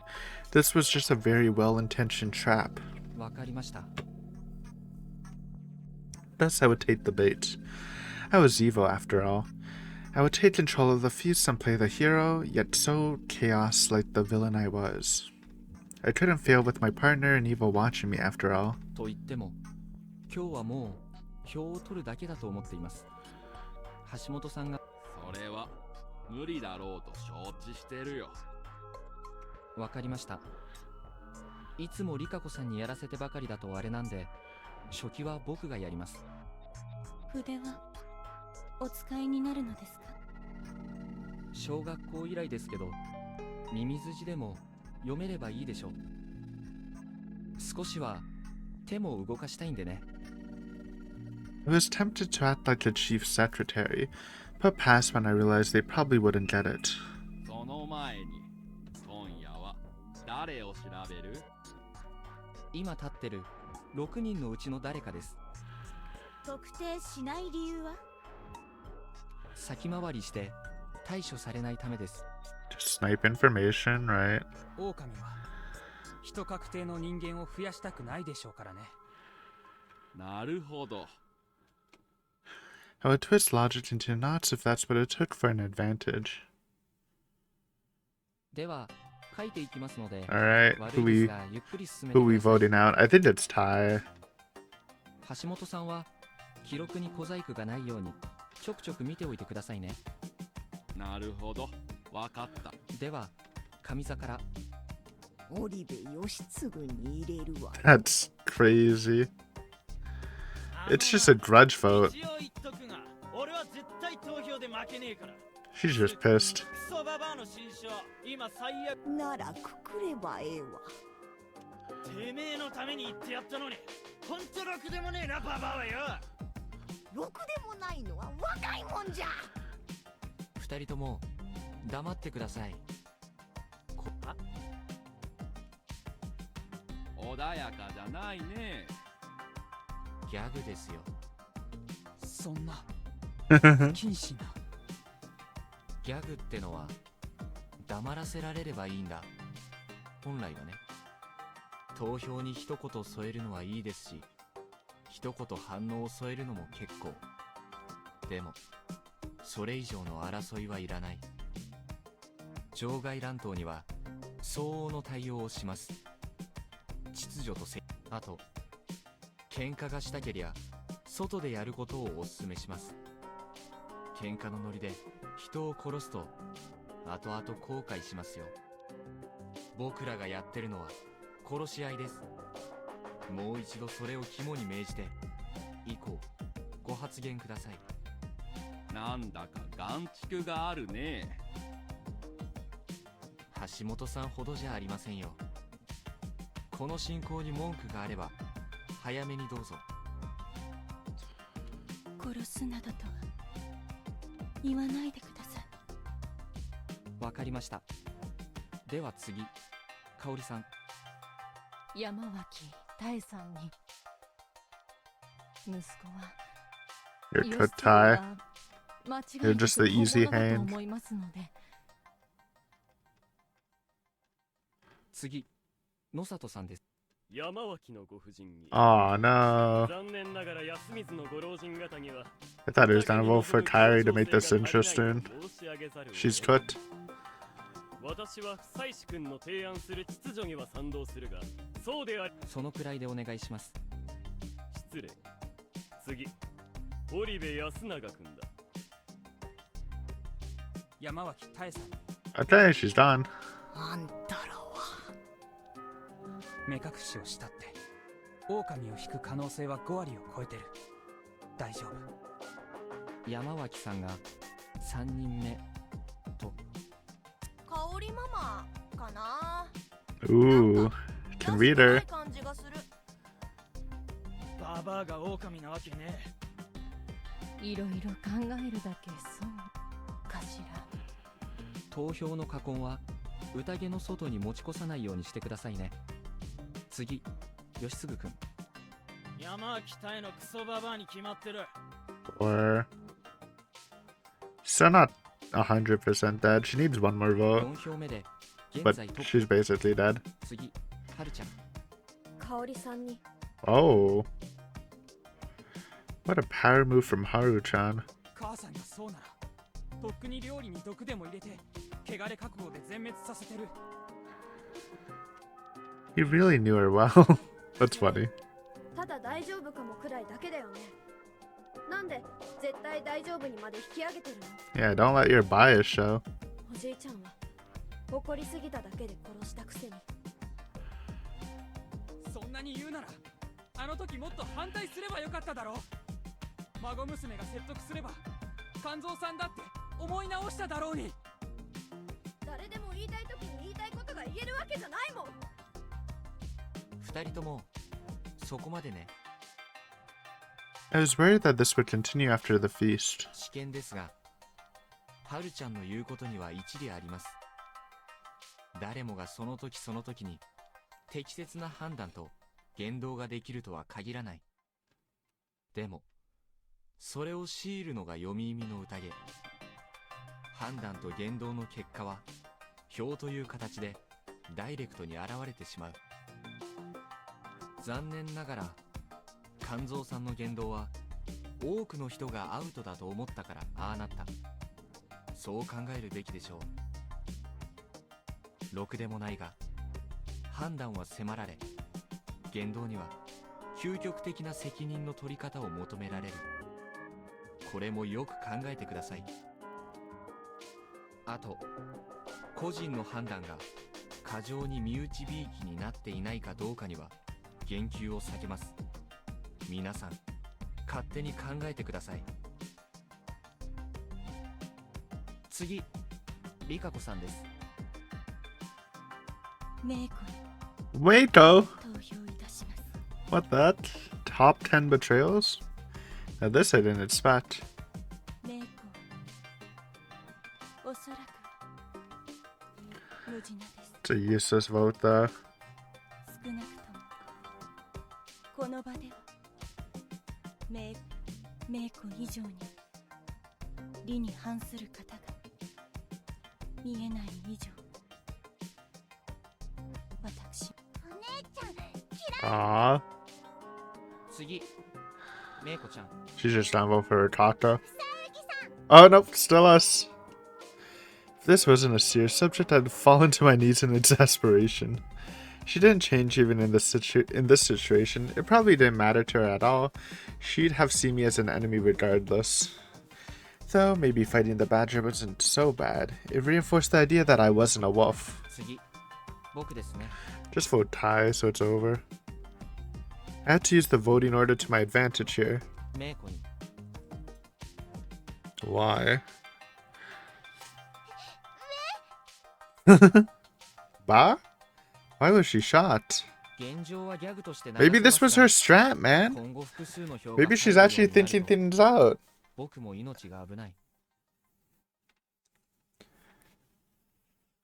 this was just a very well-intentioned trap. Thus, I would take the bait. I was evil, after all. I would take control of the feast and play the hero, yet so chaos like the villain I was. I couldn't fail with my partner and evil watching me, after all. と言っても、今日はもう票を取るだけだと思っています。橋本さんが。それは無理だろうと承知してるよ。わかりました。いつもリカ子さんにやらせてばかりだとあれなんで、初期は僕がやります。筆はお使いになるのですか？小学校以来ですけど、ミミズ字でも読めればいいでしょう。少しは手も動かしたいんでね。I was tempted to act like a chief secretary, but passed when I realized they probably wouldn't get it. その前に、今夜は誰を調べる？今立ってる6人のうちの誰かです。特定しない理由は？先回りして対処されないためです。Just snipe information, right? 狼は人確定の人間を増やしたくないでしょうからね。なるほど。I would twist logic into knots if that's what it took for an advantage. では書いていきますので。Alright, 悪いですがゆっくり進めて who ください。we voting out? I think it's Tai. 橋本さんは記録に小細工がないようにちょくちょく見ておいてくださいね。なるほど、わかった。では上座から。織部義継に入れるわ。 That's crazy. It's just a grudge vote. 一応言っとくが、俺は絶対投票で負けねえから。 She's just pissed. クソババアの新章、今最悪。ならくくればええわ。てめえのために言ってやったのに、ほんとろくでもねえな、ババアはよ。ろくでもないのは若いもんじゃ。二人とも黙ってください。穏やかじゃないね。ギャグですよ。そんな不謹慎な。ギャグってのは黙らせられればいいんだ。本来はね。投票に一言添えるのはいいですし、一言反応を添えるのも結構。でもそれ以上の争いはいらない。場外乱闘には相応の対応をします。秩序とあと喧嘩がしたけりゃ外でやることをお勧めします。喧嘩のノリで人を殺すと後々後悔しますよ。僕らがやってるのは殺し合いです。もう一度それを肝に銘じて以降ご発言ください。なんだか眼蓄があるね。橋本さんほどじゃありませんよ。この進行に文句があれば早めにどうぞ。殺すなどとは言わないでください。わかりました。では次、香織さん。山脇大さんに。息子は You're 義 cooked 経 tie. は間違 You're いな just く the 本 easy 物だと hand. 思いますので。次、野里さんです。山脇のご婦人に。 Oh no. 残念ながら安水のご老人方には I thought it was gonna vote for Kyrie to make this interesting. She's cooked. 私は夫妻子君の提案する秩序には賛同するが、そうであり。そのくらいでお願いします。失礼。次、織部安永君だ。山脇大さん。 Okay, she's done. あんたらは目隠しをしたって狼を引く可能性は5割を超えてる。大丈夫。山脇さんが3人目と。香りママかな。 Ooh, can read her. 感じがする。ババアが狼なわけね。いろいろ考えるだけそうかしら。投票の禍根は宴の外に持ち越さないようにしてくださいね。次、吉嗣君。山脇大のクソババアに決まってる。 Or still not 100% dead. She needs one more vote, 4票目で現 but 在トッ she's プ。 basically dead. 次、はるちゃん。香織さんに。 Oh, what a power move from Haru-chan. 母さんがそうならとっくに料理に毒でも入れて汚れ覚悟で全滅させてる。 He really knew her well. That's funny. ただ大丈夫かもくらいだけだよね。なんで絶対大丈夫にまで引き上げてるの？ Yeah, don't let your bias show. おじいちゃんは怒りすぎただけで殺したくせに。そんなに言うならあの時もっと反対すればよかっただろう。孫娘が説得すれば肝臓さんだって思い直しただろうに。誰でも言いたい時に言いたいことが言えるわけじゃないもん。2人ともそこまでね。 I was worried that this would continue after the feast. 試験ですが、はるちゃんの言うことには一理あります。誰もがその時その時に適切な判断と言動ができるとは限らない。でもそれを強いるのが読み意味の宴。判断と言動の結果は票という形でダイレクトに現れてしまう。残念ながら肝臓さんの言動は多くの人がアウトだと思ったからああなった。そう考えるべきでしょう。ろくでもないが判断は迫られ、言動には究極的な責任の取り方を求められる。これもよく考えてください。あと、個人の判断が過剰に身内びいきになっていないかどうかには言及を避けます。皆さん、勝手に考えてください。次、リカコさんです。メイコ Wait, に投票いたします。 what that? Top 10 betrayals? Now this I didn't expect. メイコ、おそらく無事なです。 It's a useless vote though. 少なくともこの場ではメイコ以上に理に反する方が見えない以上、私お姉ちゃん Aww. 次、メイコちゃん。 She's just down vote for her Tato. Oh nope, still us. If this wasn't a serious subject, I'd fall into my knees in exasperation. She didn't change even in this situation. It probably didn't matter to her at all. She'd have seen me as an enemy regardless. Though maybe fighting the badger wasn't so bad. It reinforced the idea that I wasn't a wolf. 次、僕ですね。 Just vote tie so it's over. I had to use the voting order to my advantage here. メイコに。 Why? Bah? Why was she shot? 現状はギャグとして流 Maybe せま this す was が her strat, man. 今後複数の票が Maybe she's 入る actually ようになる thinking と things out. 僕も命が危ない。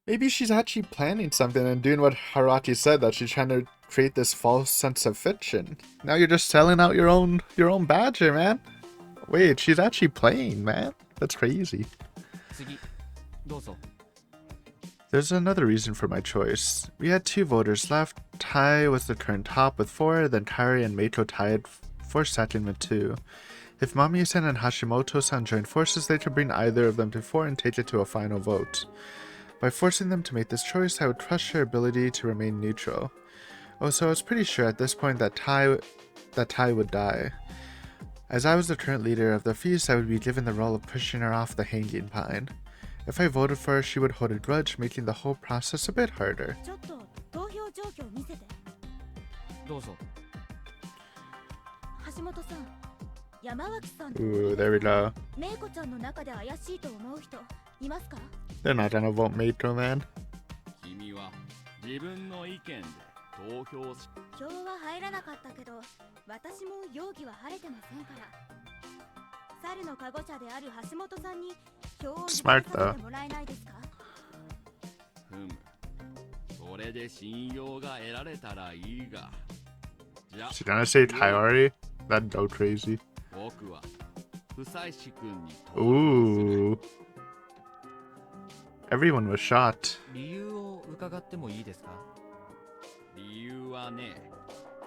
Maybe she's actually planning something and doing what Haraki said, that she's trying to create this false sense of fiction. Now you're just selling out your own badger, man. Wait, she's actually playing, man. That's crazy. 次、どうぞ。 There's another reason for my choice. We had 2 voters left. Tai was the current top with 4, then Kairi and Meiko tied for second with 2. If Mamiya-san and Hashimoto-san joined forces, they could bring either of them to 4 and take it to a final vote. By forcing them to make this choice, I would crush their ability to remain neutral. Also, I was pretty sure at this point that Tai would die. As I was the current leader of the feast, I would be given the role of pushing her off the hanging pine. If I voted for her, she would hold a grudge, making the whole process a bit harder. ちょっと投票状況見せて。どうぞ。橋本さん、山脇さんと Ooh, there we go. メイコちゃんの中で怪しいと思う人いますか？ They're not gonna vote Meiko, man. 君は自分の意見で投票し、票は入らなかったけど、私も容疑は晴れてませんから。猿のカゴ茶である橋本さんに票を入れ Smart させてもらえないですか？ふむ。それで信用が得られたらいいが。じゃ、 She's gonna say Tai already? That'd go crazy. 僕は不妻子君に Ooh. Everyone was shot. 理由を伺ってもいいですか？理由はね、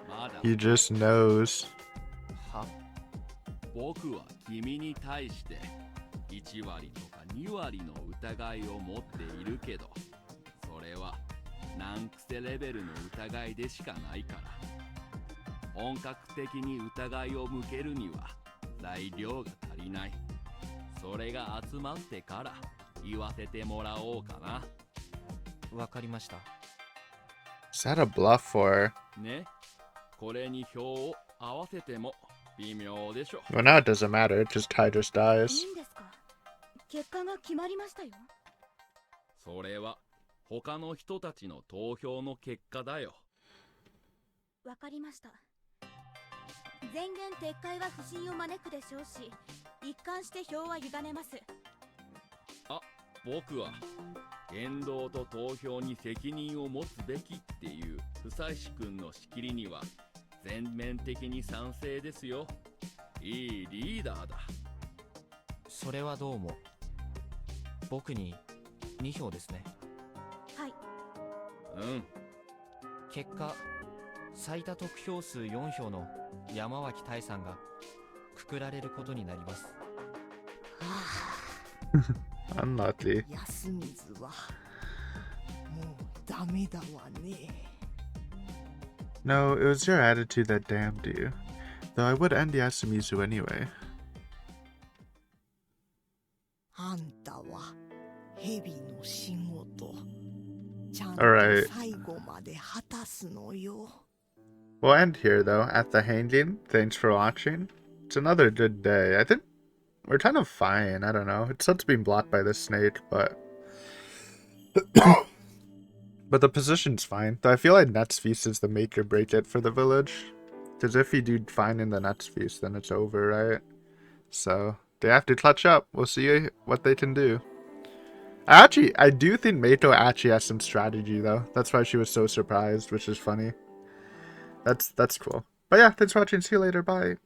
まだ He just knows. は？僕は君に対して1割とか2割の疑いを持っているけど、それは難癖レベルの疑いでしかないから、本格的に疑いを向けるには材料が足りない。それが集まってから言わせてもらおうかな。わかりました。 Is that a bluff or? ね、これに票を合わせても微妙でしょ。 Well, now it doesn't matter. It's just Tai just い dies. いんですか？結果が決まりましたよ。それは他の人たちの投票の結果だよ。わかりました。前言撤回は不信を招くでしょうし、一貫して票は委ねます。あ、僕は言動と投票に責任を持つべきっていう不妻子君の仕切りには全面的に賛成ですよ。いいリーダーだ。それはどうも。僕に2票ですね。はい。うん。結果、最多得票数4票の山脇大さんがくくられることになります。Unlucky. 安水はもうダメだわね。No, it was your attitude that damned you. Though I would end Yasumizu anyway. あんたは蛇の仕事ちゃんと Alright. 最後まで果たすのよ。 We'll end here though, at the hanging. Thanks for watching. It's another good day. I think we're kind of fine. I don't know. It sucks being blocked by this snake, but but the position's fine. Though I feel like Net's Feast is the make or break it for the village. Because if you do fine in the Net's Feast, then it's over, right? So they have to clutch up. We'll see what they can do. I do think Meito actually has some strategy though. That's why she was so surprised, which is funny. That's cool. But yeah, thanks for watching. See you later. Bye.